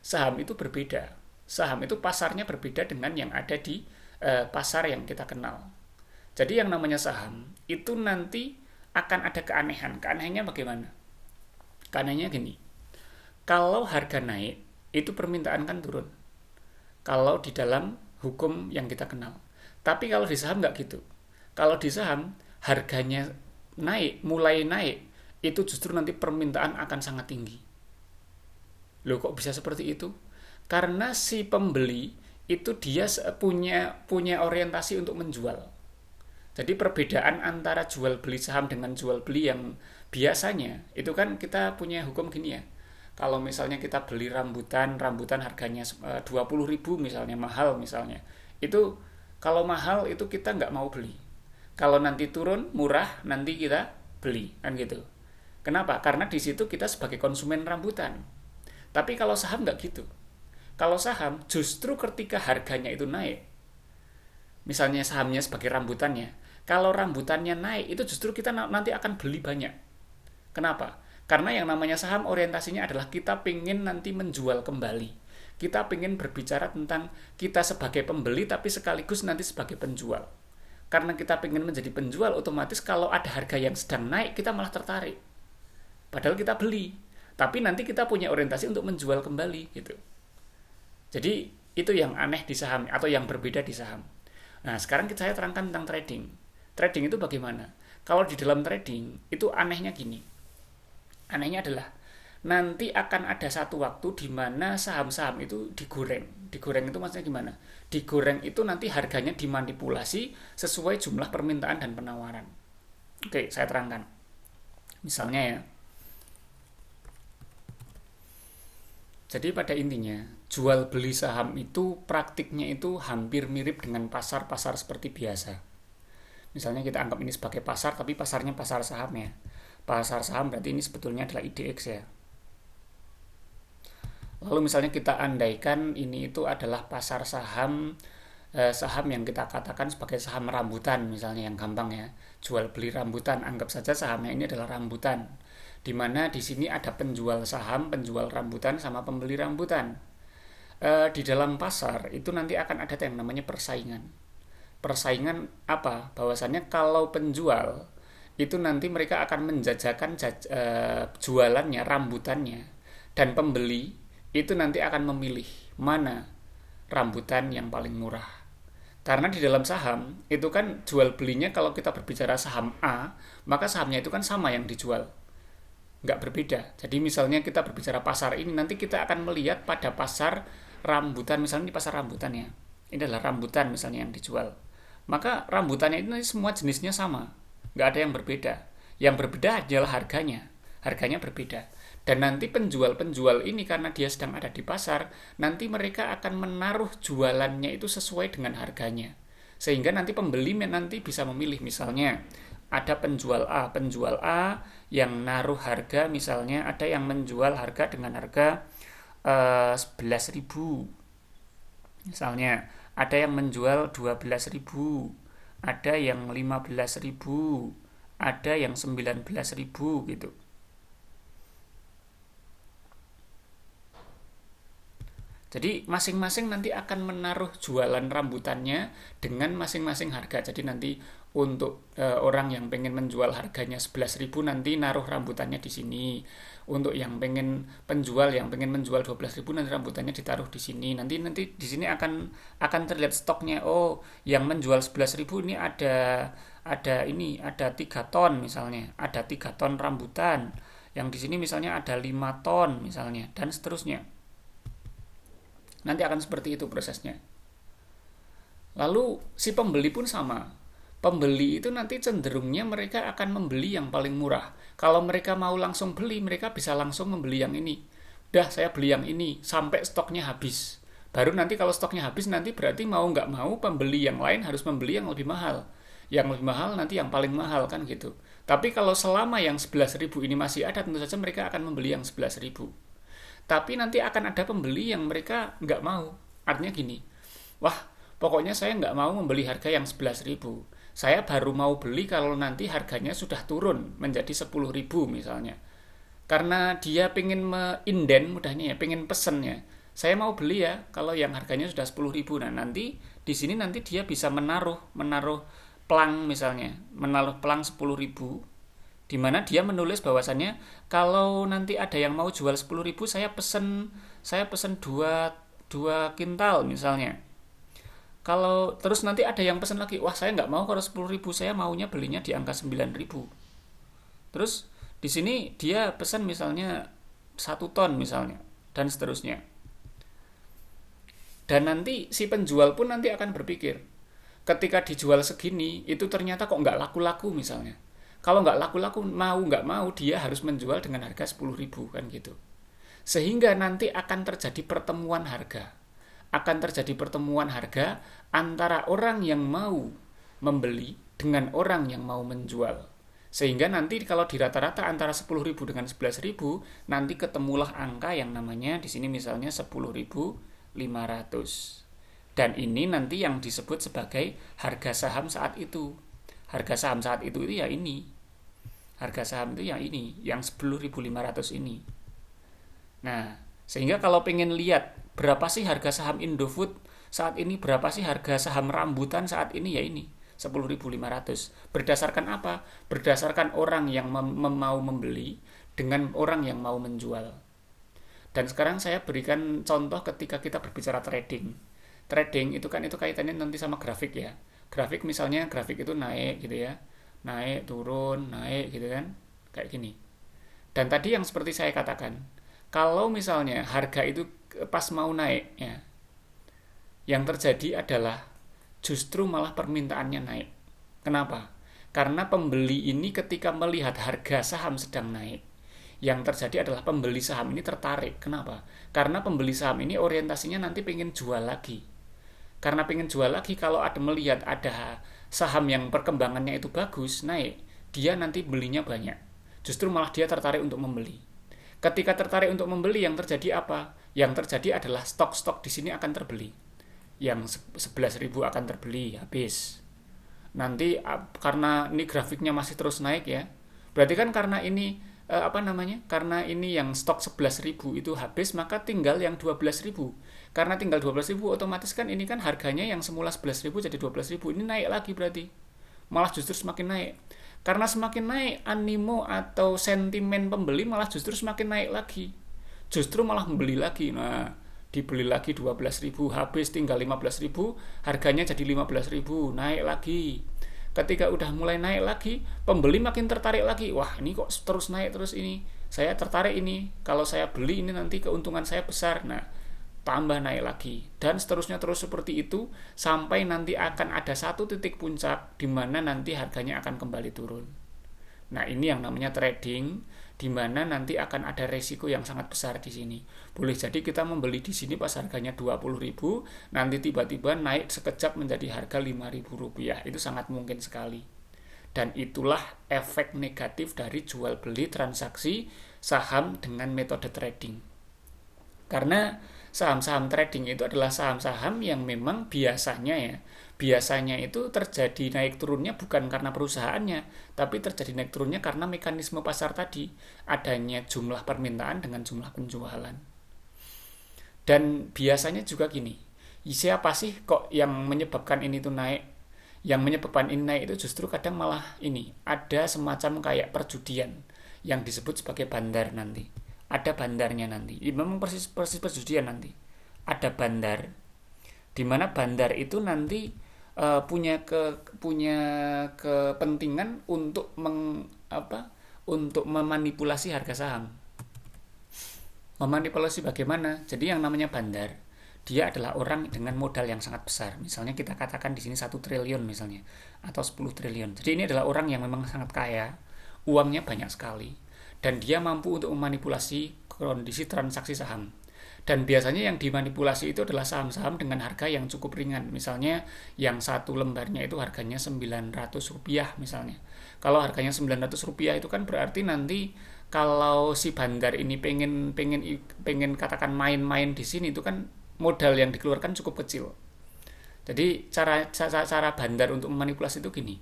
Saham itu berbeda. Saham itu pasarnya berbeda dengan yang ada di pasar yang kita kenal. Jadi yang namanya saham itu nanti akan ada keanehan. Keanehannya bagaimana? Keanehannya gini. Kalau harga naik, itu permintaan kan turun. Kalau di dalam hukum yang kita kenal. Tapi kalau di saham nggak gitu. Kalau di saham harganya naik, mulai naik, itu justru nanti permintaan akan sangat tinggi. Loh, kok bisa seperti itu? Karena si pembeli itu dia punya orientasi untuk menjual. Jadi perbedaan antara jual beli saham dengan jual beli yang biasanya itu kan kita punya hukum gini ya. Kalau misalnya kita beli rambutan harganya 20.000 misalnya, mahal misalnya. Itu kalau mahal itu kita nggak mau beli. Kalau nanti turun murah nanti kita beli, kan gitu. Kenapa? Karena di situ kita sebagai konsumen rambutan. Tapi kalau saham nggak gitu. Kalau saham justru ketika harganya itu naik. Misalnya sahamnya sebagai rambutannya. Kalau rambutannya naik itu justru kita nanti akan beli banyak. Kenapa? Karena yang namanya saham orientasinya adalah kita pengen nanti menjual kembali. Kita pengen berbicara tentang kita sebagai pembeli tapi sekaligus nanti sebagai penjual. Karena kita pengen menjadi penjual, otomatis kalau ada harga yang sedang naik kita malah tertarik. Padahal kita beli, tapi nanti kita punya orientasi untuk menjual kembali gitu. Jadi itu yang aneh di saham atau yang berbeda di saham. Nah, sekarang saya terangkan tentang trading. Trading itu bagaimana? Kalau di dalam trading itu anehnya gini. Anehnya adalah nanti akan ada satu waktu di mana saham-saham itu digoreng. Digoreng itu maksudnya gimana? Digoreng itu nanti harganya dimanipulasi sesuai jumlah permintaan dan penawaran. Oke, saya terangkan. Misalnya ya. Jadi pada intinya, jual beli saham itu praktiknya itu hampir mirip dengan pasar-pasar seperti biasa. Misalnya kita anggap ini sebagai pasar, tapi pasarnya pasar saham ya. Pasar saham berarti ini sebetulnya adalah IDX ya. Lalu misalnya kita andaikan ini itu adalah pasar saham, saham yang kita katakan sebagai saham rambutan misalnya, yang gampang ya. Jual beli rambutan, anggap saja sahamnya ini adalah rambutan. Di mana di sini ada penjual saham, penjual rambutan sama pembeli rambutan. Di dalam pasar itu nanti akan ada yang namanya persaingan. Persaingan apa? Bahwasannya kalau penjual itu nanti mereka akan menjajakan jualannya, rambutannya, dan pembeli itu nanti akan memilih mana rambutan yang paling murah. Karena di dalam saham itu kan jual belinya, kalau kita berbicara saham A, maka sahamnya itu kan sama yang dijual, nggak berbeda. Jadi misalnya kita berbicara pasar ini, nanti kita akan melihat pada pasar rambutan, misalnya di pasar rambutan ya, ini adalah rambutan misalnya yang dijual, maka rambutannya ini semua jenisnya sama, nggak ada yang berbeda. Yang berbeda adalah harganya berbeda. Dan nanti penjual-penjual ini karena dia sedang ada di pasar, nanti mereka akan menaruh jualannya itu sesuai dengan harganya. Sehingga nanti pembeli nanti bisa memilih, misalnya ada penjual A yang naruh harga, misalnya ada yang menjual harga dengan harga 11.000. Misalnya ada yang menjual 12.000, ada yang 15.000, ada yang 19.000 gitu. Jadi masing-masing nanti akan menaruh jualan rambutannya dengan masing-masing harga. Jadi nanti untuk orang yang pengen menjual harganya 11.000 nanti naruh rambutannya di sini. Untuk yang pengen menjual 12.000 nanti rambutannya ditaruh di sini. Nanti di sini akan terlihat stoknya. Oh, yang menjual 11.000 ini ada 3 ton misalnya. Ada 3 ton rambutan. Yang di sini misalnya ada 5 ton misalnya, dan seterusnya. Nanti akan seperti itu prosesnya. Lalu si pembeli pun sama. Pembeli itu nanti cenderungnya mereka akan membeli yang paling murah. Kalau mereka mau langsung beli, mereka bisa langsung membeli yang ini. Udah, saya beli yang ini sampai stoknya habis. Baru nanti kalau stoknya habis, nanti berarti mau nggak mau pembeli yang lain harus membeli yang lebih mahal. Yang lebih mahal nanti yang paling mahal kan gitu. Tapi kalau selama yang 11.000 ini masih ada, tentu saja mereka akan membeli yang 11.000. Tapi nanti akan ada pembeli yang mereka nggak mau. Artinya gini, wah pokoknya saya nggak mau membeli harga yang 11.000. Saya baru mau beli kalau nanti harganya sudah turun menjadi 10.000 misalnya. Karena dia pengen inden mudahnya ya, pengen pesennya. Saya mau beli ya kalau yang harganya sudah 10.000. Nah nanti di sini nanti dia bisa menaruh pelang misalnya, menaruh pelang 10.000. Di mana dia menulis bahwasannya kalau nanti ada yang mau jual 10.000, saya pesen 2 kintal misalnya. Kalau terus nanti ada yang pesen lagi, wah saya nggak mau kalau 10.000, saya maunya belinya di angka 9.000. Terus di sini dia pesen misalnya 1 ton misalnya, dan seterusnya. Dan nanti si penjual pun nanti akan berpikir, ketika dijual segini itu ternyata kok nggak laku-laku misalnya. Kalau nggak laku-laku, mau nggak mau dia harus menjual dengan harga 10.000 kan gitu. Sehingga nanti akan terjadi pertemuan harga. Akan terjadi pertemuan harga antara orang yang mau membeli dengan orang yang mau menjual. Sehingga nanti kalau di rata-rata antara 10.000 dengan 11.000, nanti ketemulah angka yang namanya di sini misalnya 10.500. Dan ini nanti yang disebut sebagai harga saham saat itu. Harga saham saat itu ya ini. Harga saham itu yang 10.500 ini. Nah, sehingga kalau pengen lihat berapa sih harga saham Indofood saat ini, berapa sih harga saham rambutan saat ini, ya ini 10.500. Berdasarkan apa? Berdasarkan orang yang mau membeli dengan orang yang mau menjual. Dan sekarang saya berikan contoh ketika kita berbicara trading. Trading itu kan kaitannya nanti sama grafik ya. Grafik misalnya grafik itu naik gitu ya. Naik, turun, naik gitu kan. Kayak gini. Dan tadi yang seperti saya katakan, kalau misalnya harga itu pas mau naik ya, yang terjadi adalah justru malah permintaannya naik. Kenapa? Karena pembeli ini ketika melihat harga saham sedang naik, yang terjadi adalah pembeli saham ini tertarik. Kenapa? Karena pembeli saham ini orientasinya nanti pengen jual lagi. Karena pengen jual lagi, kalau ada melihat ada saham yang perkembangannya itu bagus, naik, dia nanti belinya banyak. Justru malah dia tertarik untuk membeli. Ketika tertarik untuk membeli, yang terjadi apa? Yang terjadi adalah stok-stok di sini akan terbeli. Yang 11.000 akan terbeli, habis. Nanti karena ini grafiknya masih terus naik ya. Berarti kan karena ini karena ini yang stok 11.000 itu habis, maka tinggal yang 12.000. Karena tinggal 12.000, otomatis kan ini kan harganya yang semula 11.000 jadi 12.000. Ini naik lagi berarti. Malah justru semakin naik. Karena semakin naik, animo atau sentimen pembeli malah justru semakin naik lagi. Justru malah membeli lagi. Nah, dibeli lagi 12.000, habis tinggal 15.000, harganya jadi 15.000, naik lagi. Ketika udah mulai naik lagi, pembeli makin tertarik lagi. Wah, ini kok terus naik terus ini. Saya tertarik ini. Kalau saya beli ini nanti keuntungan saya besar. Nah, tambah naik lagi. Dan seterusnya terus seperti itu sampai nanti akan ada satu titik puncak di mana nanti harganya akan kembali turun. Nah, ini yang namanya trading, di mana nanti akan ada resiko yang sangat besar di sini. Boleh jadi kita membeli di sini pas harganya 20.000, nanti tiba-tiba naik sekejap menjadi harga 5.000 rupiah. Itu sangat mungkin sekali. Dan itulah efek negatif dari jual beli transaksi saham dengan metode trading. Karena saham-saham trading itu adalah saham-saham yang memang biasanya itu terjadi naik turunnya bukan karena perusahaannya, tapi terjadi naik turunnya karena mekanisme pasar tadi, adanya jumlah permintaan dengan jumlah penjualan. Dan biasanya juga gini, siapa sih kok yang menyebabkan ini tuh naik? Yang menyebabkan ini naik itu justru kadang malah ini, ada semacam kayak perjudian yang disebut sebagai bandar nanti. Ada bandarnya nanti. Memang persis perjudian nanti. Ada bandar, di mana bandar itu nanti punya kepentingan untuk untuk memanipulasi harga saham. Memanipulasi bagaimana? Jadi yang namanya bandar, dia adalah orang dengan modal yang sangat besar. Misalnya kita katakan di sini 1 triliun misalnya, atau 10 triliun. Jadi ini adalah orang yang memang sangat kaya, uangnya banyak sekali, dan dia mampu untuk memanipulasi kondisi transaksi saham. Dan biasanya yang dimanipulasi itu adalah saham-saham dengan harga yang cukup ringan. Misalnya yang satu lembarnya itu harganya 900 rupiah misalnya. Kalau harganya 900 rupiah itu kan berarti nanti kalau si bandar ini pengen katakan main-main di sini, itu kan modal yang dikeluarkan cukup kecil. Jadi cara bandar untuk memanipulasi itu gini.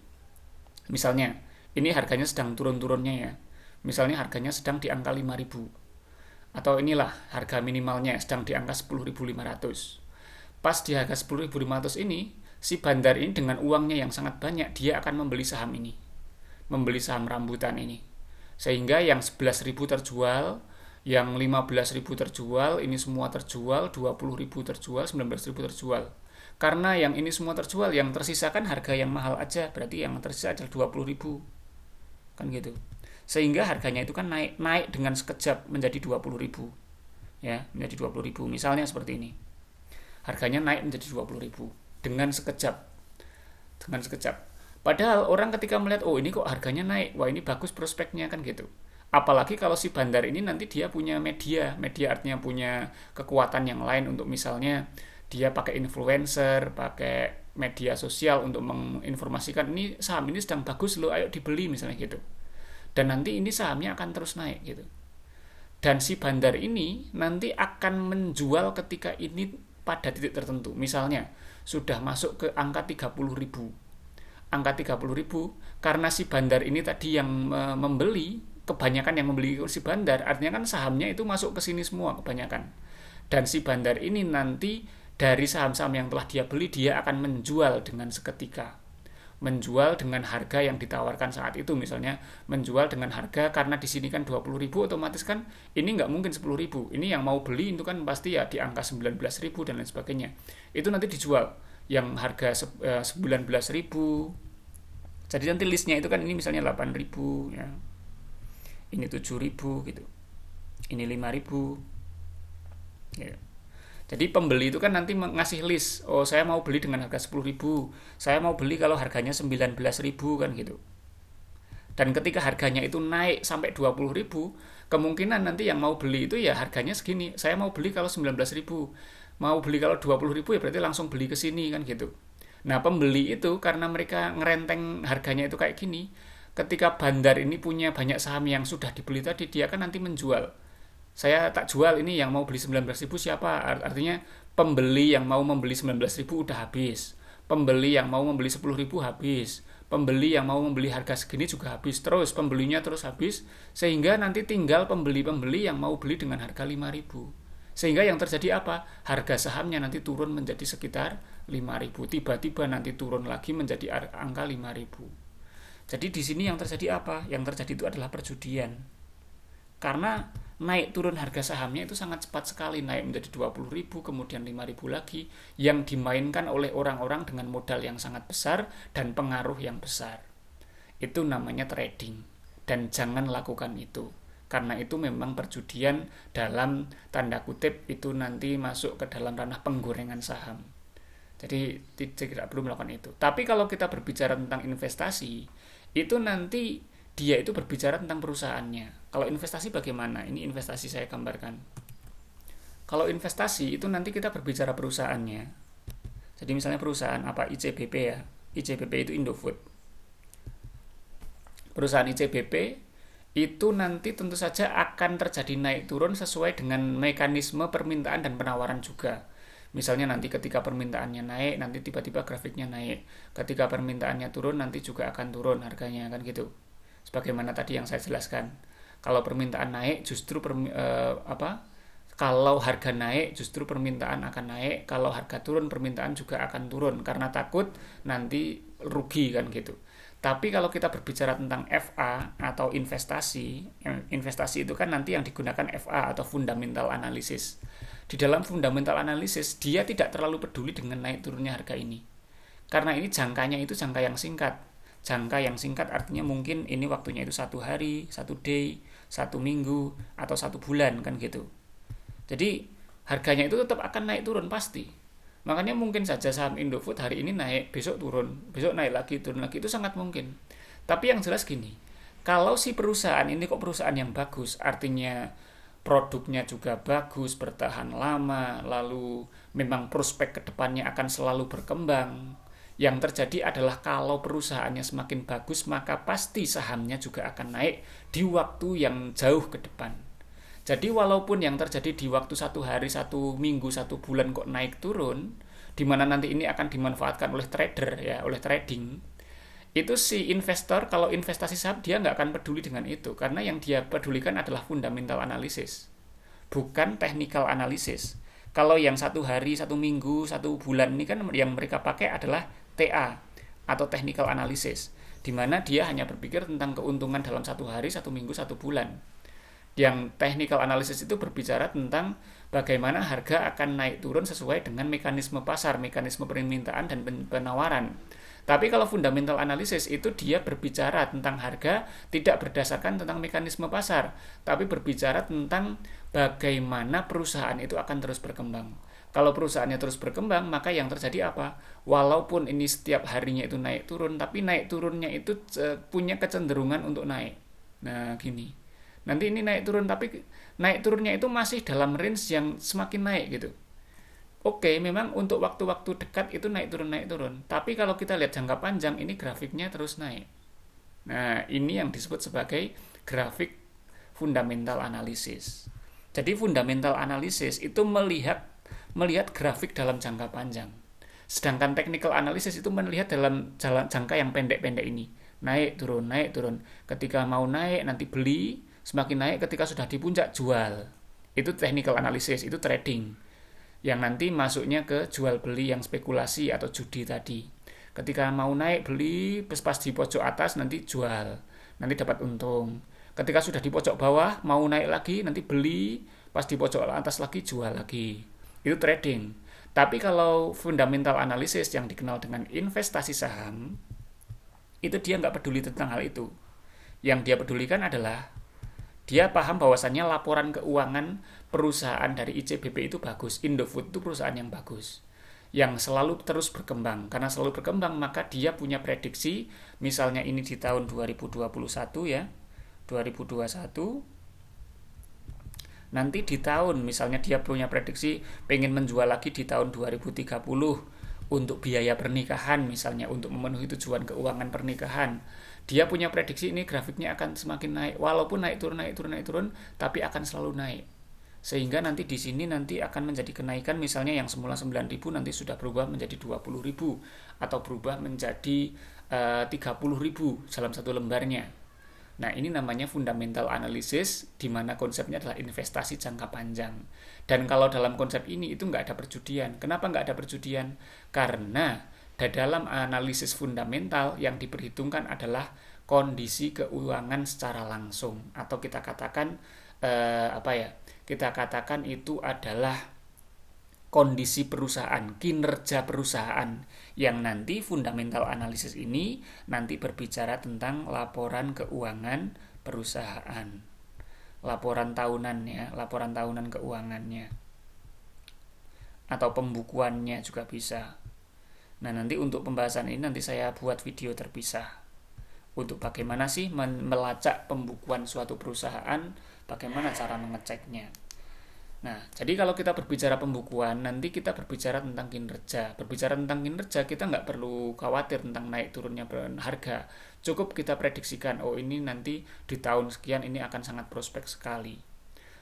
Misalnya ini harganya sedang turun-turunnya ya. Misalnya harganya sedang di angka 5.000. Atau inilah harga minimalnya sedang di angka 10.500. Pas di harga 10.500 ini, si bandar ini dengan uangnya yang sangat banyak, dia akan membeli saham ini. Membeli saham rambutan ini. Sehingga yang 11.000 terjual, yang 15.000 terjual, ini semua terjual, 20.000 terjual, 19.000 terjual. Karena yang ini semua terjual, yang tersisa kan harga yang mahal aja, berarti yang tersisa adalah 20.000. Kan gitu. Sehingga harganya itu kan naik dengan sekejap menjadi 20.000. Ya, menjadi 20.000. Misalnya seperti ini. Harganya naik menjadi 20.000 dengan sekejap. Dengan sekejap. Padahal orang ketika melihat, oh ini kok harganya naik, wah ini bagus prospeknya kan gitu. Apalagi kalau si bandar ini nanti dia punya media artinya punya kekuatan yang lain untuk misalnya dia pakai influencer, pakai media sosial untuk menginformasikan ini saham ini sedang bagus loh, ayo dibeli misalnya gitu. Dan nanti ini sahamnya akan terus naik gitu. Dan si bandar ini nanti akan menjual ketika ini pada titik tertentu. Misalnya sudah masuk ke angka 30.000. Angka 30.000 karena si bandar ini tadi yang membeli, kebanyakan yang membeli si bandar, artinya kan sahamnya itu masuk ke sini semua kebanyakan. Dan si bandar ini nanti dari saham-saham yang telah dia beli, dia akan menjual dengan seketika. Menjual dengan harga yang ditawarkan saat itu, misalnya menjual dengan harga, karena di sini kan 20.000, otomatis kan ini nggak mungkin 10.000. Ini yang mau beli itu kan pasti ya di angka 19.000 dan lain sebagainya. Itu nanti dijual yang harga 19.000. Jadi nanti listnya itu kan ini misalnya 8.000 ya. Ini 7.000 gitu. Ini 5.000. Ya. Jadi pembeli itu kan nanti ngasih list, oh saya mau beli dengan harga 10.000, saya mau beli kalau harganya 19.000 kan gitu. Dan ketika harganya itu naik sampai 20.000, kemungkinan nanti yang mau beli itu ya harganya segini, saya mau beli kalau 19.000, mau beli kalau 20.000 ya berarti langsung beli ke sini kan gitu. Nah pembeli itu karena mereka ngerenteng harganya itu kayak gini, ketika bandar ini punya banyak saham yang sudah dibeli tadi, dia kan nanti menjual. Saya tak jual ini, yang mau beli 19.000 siapa? Artinya pembeli yang mau membeli 19.000 udah habis. Pembeli yang mau membeli 10.000 habis. Pembeli yang mau membeli harga segini juga habis. Terus pembelinya terus habis, sehingga nanti tinggal pembeli-pembeli yang mau beli dengan harga 5.000. Sehingga yang terjadi apa? Harga sahamnya nanti turun menjadi sekitar 5.000. Tiba-tiba nanti turun lagi menjadi angka 5.000. Jadi di sini yang terjadi apa? Yang terjadi itu adalah perjudian. Karena naik turun harga sahamnya itu sangat cepat sekali, naik menjadi 20.000 kemudian 5.000 lagi, yang dimainkan oleh orang-orang dengan modal yang sangat besar dan pengaruh yang besar. Itu namanya trading, dan jangan lakukan itu, karena itu memang perjudian dalam tanda kutip, itu nanti masuk ke dalam ranah penggorengan saham. Jadi tidak perlu melakukan itu. Tapi kalau kita berbicara tentang investasi, itu nanti dia itu berbicara tentang perusahaannya. Kalau investasi bagaimana? Ini investasi saya gambarkan. Kalau investasi itu nanti kita berbicara perusahaannya. Jadi misalnya perusahaan apa, ICBP ya. ICBP itu Indofood. Perusahaan ICBP itu nanti tentu saja akan terjadi naik turun sesuai dengan mekanisme permintaan dan penawaran juga. Misalnya nanti ketika permintaannya naik, nanti tiba-tiba grafiknya naik. Ketika permintaannya turun, nanti juga akan turun harganya, kan gitu. Sebagaimana tadi yang saya jelaskan, kalau permintaan naik justru kalau harga naik justru permintaan akan naik, kalau harga turun permintaan juga akan turun karena takut nanti rugi, kan gitu. Tapi kalau kita berbicara tentang FA atau investasi itu kan nanti yang digunakan FA atau fundamental analysis. Di dalam fundamental analysis dia tidak terlalu peduli dengan naik turunnya harga ini, karena ini jangkanya itu jangka yang singkat. Jangka yang singkat artinya mungkin ini waktunya itu 1 hari, 1 day, 1 minggu, atau 1 bulan, kan gitu. Jadi harganya itu tetap akan naik turun pasti. Makanya mungkin saja saham Indofood hari ini naik, besok turun, besok naik lagi, turun lagi, itu sangat mungkin. Tapi yang jelas gini, kalau si perusahaan ini kok perusahaan yang bagus, artinya produknya juga bagus, bertahan lama, lalu memang prospek kedepannya akan selalu berkembang. Yang terjadi adalah kalau perusahaannya semakin bagus, maka pasti sahamnya juga akan naik di waktu yang jauh ke depan. Jadi walaupun yang terjadi di waktu 1 hari, 1 minggu, 1 bulan kok naik turun, di mana nanti ini akan dimanfaatkan oleh trader ya, oleh trading, itu si investor kalau investasi saham dia nggak akan peduli dengan itu, karena yang dia pedulikan adalah fundamental analysis, bukan technical analysis. Kalau yang 1 hari, 1 minggu, 1 bulan ini kan yang mereka pakai adalah TA atau technical analysis, di mana dia hanya berpikir tentang keuntungan dalam 1 hari, 1 minggu, 1 bulan. Yang technical analysis itu berbicara tentang bagaimana harga akan naik turun sesuai dengan mekanisme pasar, mekanisme permintaan dan penawaran. Tapi kalau fundamental analysis itu dia berbicara tentang harga tidak berdasarkan tentang mekanisme pasar, tapi berbicara tentang bagaimana perusahaan itu akan terus berkembang. Kalau perusahaannya terus berkembang, maka yang terjadi apa? Walaupun ini setiap harinya itu naik turun, tapi naik turunnya itu punya kecenderungan untuk naik. Nah, gini. Nanti ini naik turun, tapi naik turunnya itu masih dalam range yang semakin naik gitu. Oke, memang untuk waktu-waktu dekat itu naik turun. Tapi kalau kita lihat jangka panjang, ini grafiknya terus naik. Nah, ini yang disebut sebagai grafik fundamental analysis. Jadi fundamental analysis itu melihat grafik dalam jangka panjang. Sedangkan technical analysis itu melihat dalam jangka yang pendek-pendek ini. Naik turun. Ketika mau naik nanti beli, semakin naik, ketika sudah di puncak jual. Itu technical analysis, itu trading. Yang nanti masuknya ke jual beli yang spekulasi atau judi tadi. Ketika mau naik beli, pas di pojok atas nanti jual. Nanti dapat untung. Ketika sudah di pojok bawah mau naik lagi nanti beli, pas di pojok atas lagi jual lagi. Itu trading. Tapi kalau fundamental analysis yang dikenal dengan investasi saham, itu dia nggak peduli tentang hal itu. Yang dia pedulikan adalah dia paham bahwasannya laporan keuangan perusahaan dari ICBP itu bagus. Indofood itu perusahaan yang bagus, yang selalu terus berkembang. Karena selalu berkembang, maka dia punya prediksi. Misalnya ini di tahun 2021 ya, 2021. Nanti di tahun, misalnya dia punya prediksi pengen menjual lagi di tahun 2030 untuk biaya pernikahan, misalnya untuk memenuhi tujuan keuangan pernikahan. Dia punya prediksi ini grafiknya akan semakin naik, walaupun naik turun, tapi akan selalu naik. Sehingga nanti di sini nanti akan menjadi kenaikan, misalnya yang semula 9.000 nanti sudah berubah menjadi 20.000 atau berubah menjadi 30.000 dalam satu lembarnya. Nah, ini namanya fundamental analysis, di mana konsepnya adalah investasi jangka panjang. Dan kalau dalam konsep ini itu nggak ada perjudian. Kenapa nggak ada perjudian? Karena dalam analisis fundamental yang diperhitungkan adalah kondisi keuangan secara langsung, atau kita katakan kita katakan itu adalah kondisi perusahaan, kinerja perusahaan, yang nanti fundamental analisis ini nanti berbicara tentang laporan keuangan perusahaan, laporan tahunan keuangannya, atau pembukuannya juga bisa. Nah, nanti untuk pembahasan ini nanti saya buat video terpisah untuk bagaimana sih melacak pembukuan suatu perusahaan, bagaimana cara mengeceknya. Nah, jadi kalau kita berbicara pembukuan, nanti kita berbicara tentang kinerja. Berbicara tentang kinerja, kita nggak perlu khawatir tentang naik turunnya harga. Cukup kita prediksikan, oh ini nanti di tahun sekian ini akan sangat prospek sekali.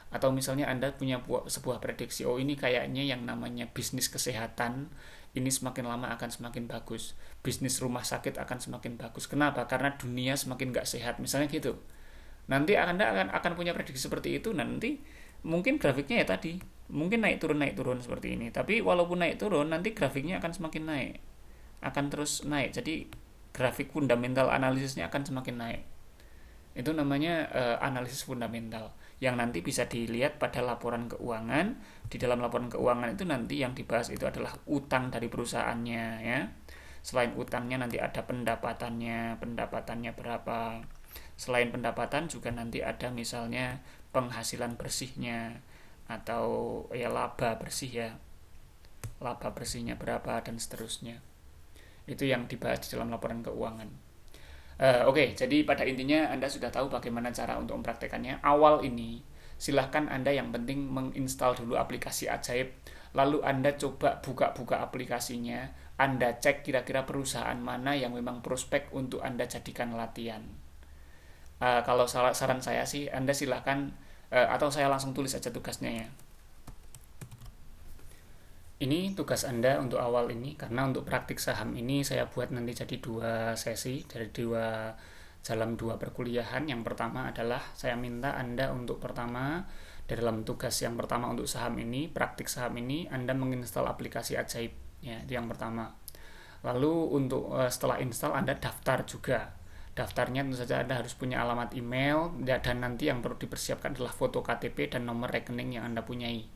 Atau misalnya Anda punya sebuah prediksi, oh ini kayaknya yang namanya bisnis kesehatan, ini semakin lama akan semakin bagus. Bisnis rumah sakit akan semakin bagus. Kenapa? Karena dunia semakin nggak sehat, misalnya gitu. Nanti Anda akan punya prediksi seperti itu, nanti mungkin grafiknya ya tadi mungkin naik turun seperti ini, tapi walaupun naik turun nanti grafiknya akan semakin naik, akan terus naik. Jadi grafik fundamental analisisnya akan semakin naik. Itu namanya analisis fundamental yang nanti bisa dilihat pada laporan keuangan. Di dalam laporan keuangan itu nanti yang dibahas itu adalah utang dari perusahaannya ya. Selain utangnya nanti ada pendapatannya berapa. Selain pendapatan juga nanti ada misalnya penghasilan bersihnya, atau ya laba bersihnya berapa, dan seterusnya. Itu yang dibahas di dalam laporan keuangan. Oke, jadi pada intinya Anda sudah tahu bagaimana cara untuk mempraktekannya. Awal ini silahkan Anda yang penting menginstal dulu aplikasi Ajaib, lalu Anda coba buka-buka aplikasinya, Anda cek kira-kira perusahaan mana yang memang prospek untuk Anda jadikan latihan. Kalau saran saya sih Anda silahkan atau saya langsung tulis aja tugasnya ya. Ini tugas Anda untuk awal ini, karena untuk praktik saham ini saya buat nanti jadi 2 sesi dalam 2 perkuliahan. Yang pertama adalah saya minta Anda untuk pertama, dalam tugas yang pertama untuk saham ini, praktik saham ini, Anda menginstal aplikasi Ajaib ya, itu yang pertama. Lalu untuk setelah install Anda daftar juga. Daftarnya tentu saja Anda harus punya alamat email, dan nanti yang perlu dipersiapkan adalah foto KTP dan nomor rekening yang Anda punyai.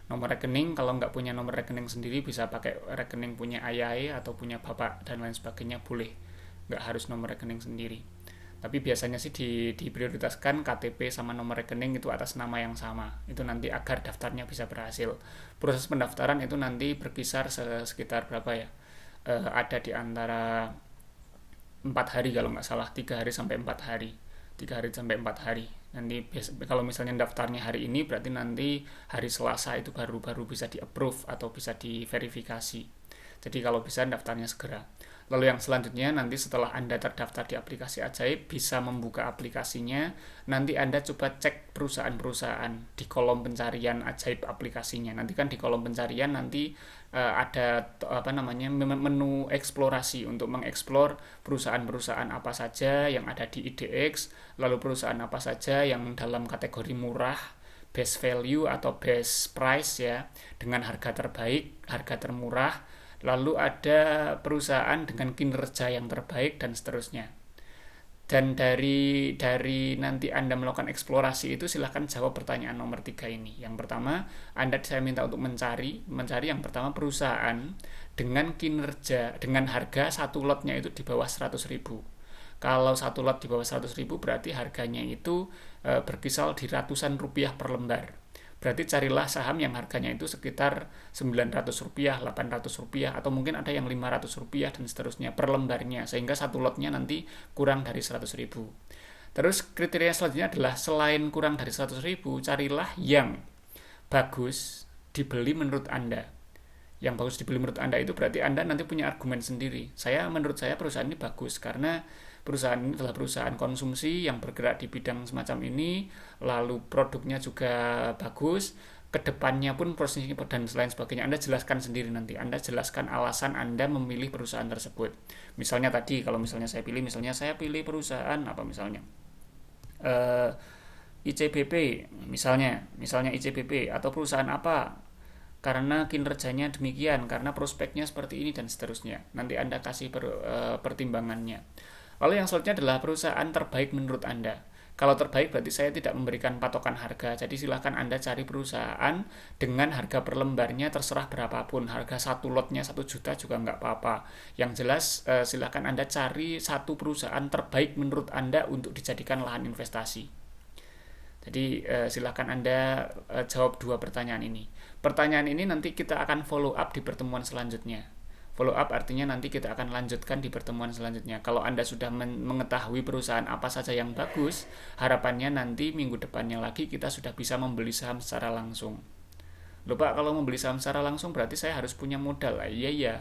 Nomor rekening, kalau nggak punya nomor rekening sendiri bisa pakai rekening punya ayah atau punya bapak dan lain sebagainya, boleh, nggak harus nomor rekening sendiri. Tapi biasanya sih diprioritaskan KTP sama nomor rekening itu atas nama yang sama, itu nanti agar daftarnya bisa berhasil. Proses pendaftaran itu nanti berkisar sekitar berapa ya, ada di antara 4 hari kalau nggak salah, 3 hari sampai 4 hari. Nanti kalau misalnya daftarnya hari ini, berarti nanti hari Selasa itu baru bisa di approve atau bisa diverifikasi. Jadi kalau bisa daftarnya segera. Lalu yang selanjutnya, nanti setelah Anda terdaftar di aplikasi Ajaib, bisa membuka aplikasinya. Nanti Anda coba cek perusahaan-perusahaan di kolom pencarian Ajaib aplikasinya. Nanti kan di kolom pencarian nanti ada menu eksplorasi untuk mengeksplor perusahaan-perusahaan apa saja yang ada di IDX, lalu perusahaan apa saja yang dalam kategori murah, best value atau best price ya, dengan harga terbaik, harga termurah. Lalu ada perusahaan dengan kinerja yang terbaik dan seterusnya. Dan dari nanti Anda melakukan eksplorasi itu, silahkan jawab pertanyaan nomor 3 ini. Yang pertama, saya minta untuk mencari yang pertama perusahaan dengan kinerja, dengan harga satu lotnya itu di bawah 100.000. Kalau satu lot di bawah 100.000 berarti harganya itu berkisar di ratusan rupiah per lembar. Berarti carilah saham yang harganya itu sekitar 900 rupiah, 800 rupiah, atau mungkin ada yang 500 rupiah dan seterusnya per lembarnya, sehingga satu lotnya nanti kurang dari 100.000. Terus kriteria selanjutnya adalah selain kurang dari 100.000, carilah yang bagus dibeli menurut Anda. Yang bagus dibeli menurut Anda itu berarti Anda nanti punya argumen sendiri. Menurut saya perusahaan ini bagus karena perusahaan ini adalah perusahaan konsumsi yang bergerak di bidang semacam ini, lalu produknya juga bagus, kedepannya pun prosesnya dan lain sebagainya. Anda jelaskan sendiri nanti. Anda jelaskan alasan Anda memilih perusahaan tersebut. Misalnya tadi, kalau misalnya saya pilih perusahaan apa misalnya ICBP misalnya ICBP atau perusahaan apa, karena kinerjanya demikian, karena prospeknya seperti ini dan seterusnya. Nanti Anda kasih pertimbangannya. Lalu yang selanjutnya adalah perusahaan terbaik menurut Anda. Kalau terbaik berarti saya tidak memberikan patokan harga. Jadi silahkan Anda cari perusahaan dengan harga per lembarnya terserah berapapun. Harga satu lotnya 1 juta juga nggak apa-apa. Yang jelas silahkan Anda cari satu perusahaan terbaik menurut Anda untuk dijadikan lahan investasi. Jadi silahkan Anda jawab 2 pertanyaan ini. Pertanyaan ini nanti kita akan follow up di pertemuan selanjutnya. Follow up artinya nanti kita akan lanjutkan di pertemuan selanjutnya. Kalau Anda sudah mengetahui perusahaan apa saja yang bagus, harapannya nanti minggu depannya lagi kita sudah bisa membeli saham secara langsung. Loh Pak, kalau membeli saham secara langsung berarti saya harus punya modal. Iya iya.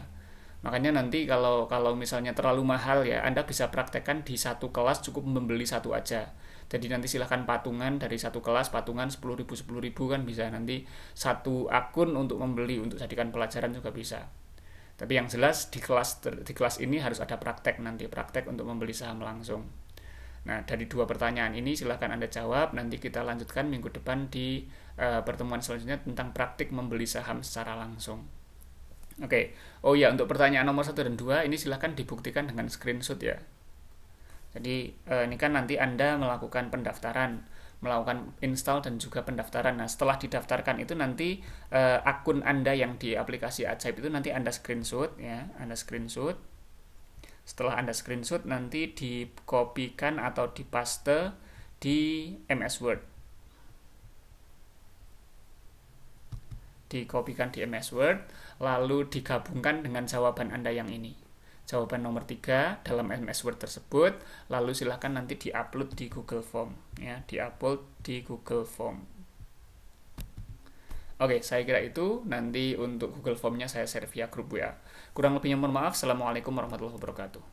Makanya nanti kalau misalnya terlalu mahal ya, Anda bisa praktekkan di satu kelas cukup membeli satu aja. Jadi nanti silahkan patungan dari satu kelas, patungan 10.000 kan bisa. Nanti satu akun untuk membeli, untuk jadikan pelajaran juga bisa. Tapi yang jelas di kelas ini harus ada praktek nanti, praktek untuk membeli saham langsung. Nah, dari 2 pertanyaan ini silahkan Anda jawab. Nanti kita lanjutkan minggu depan di pertemuan selanjutnya tentang praktik membeli saham secara langsung. Oke. Oh ya, untuk pertanyaan nomor 1 dan 2 ini silahkan dibuktikan dengan screenshot ya. Jadi ini kan nanti Anda melakukan pendaftaran, melakukan install dan juga pendaftaran. Nah, setelah didaftarkan itu nanti akun Anda yang di aplikasi Ajaib itu nanti Anda screenshot ya, Anda screenshot. Setelah Anda screenshot nanti dikopikan atau dipaste di MS Word. Dikopikan di MS Word lalu digabungkan dengan jawaban Anda yang ini. Jawaban nomor 3 dalam MS Word tersebut, lalu silakan nanti diupload di Google Form ya, diupload di Google Form. Oke, saya kira itu. Nanti untuk Google Formnya saya share via grup WA. Kurang lebihnya mohon maaf. Assalamualaikum warahmatullahi wabarakatuh.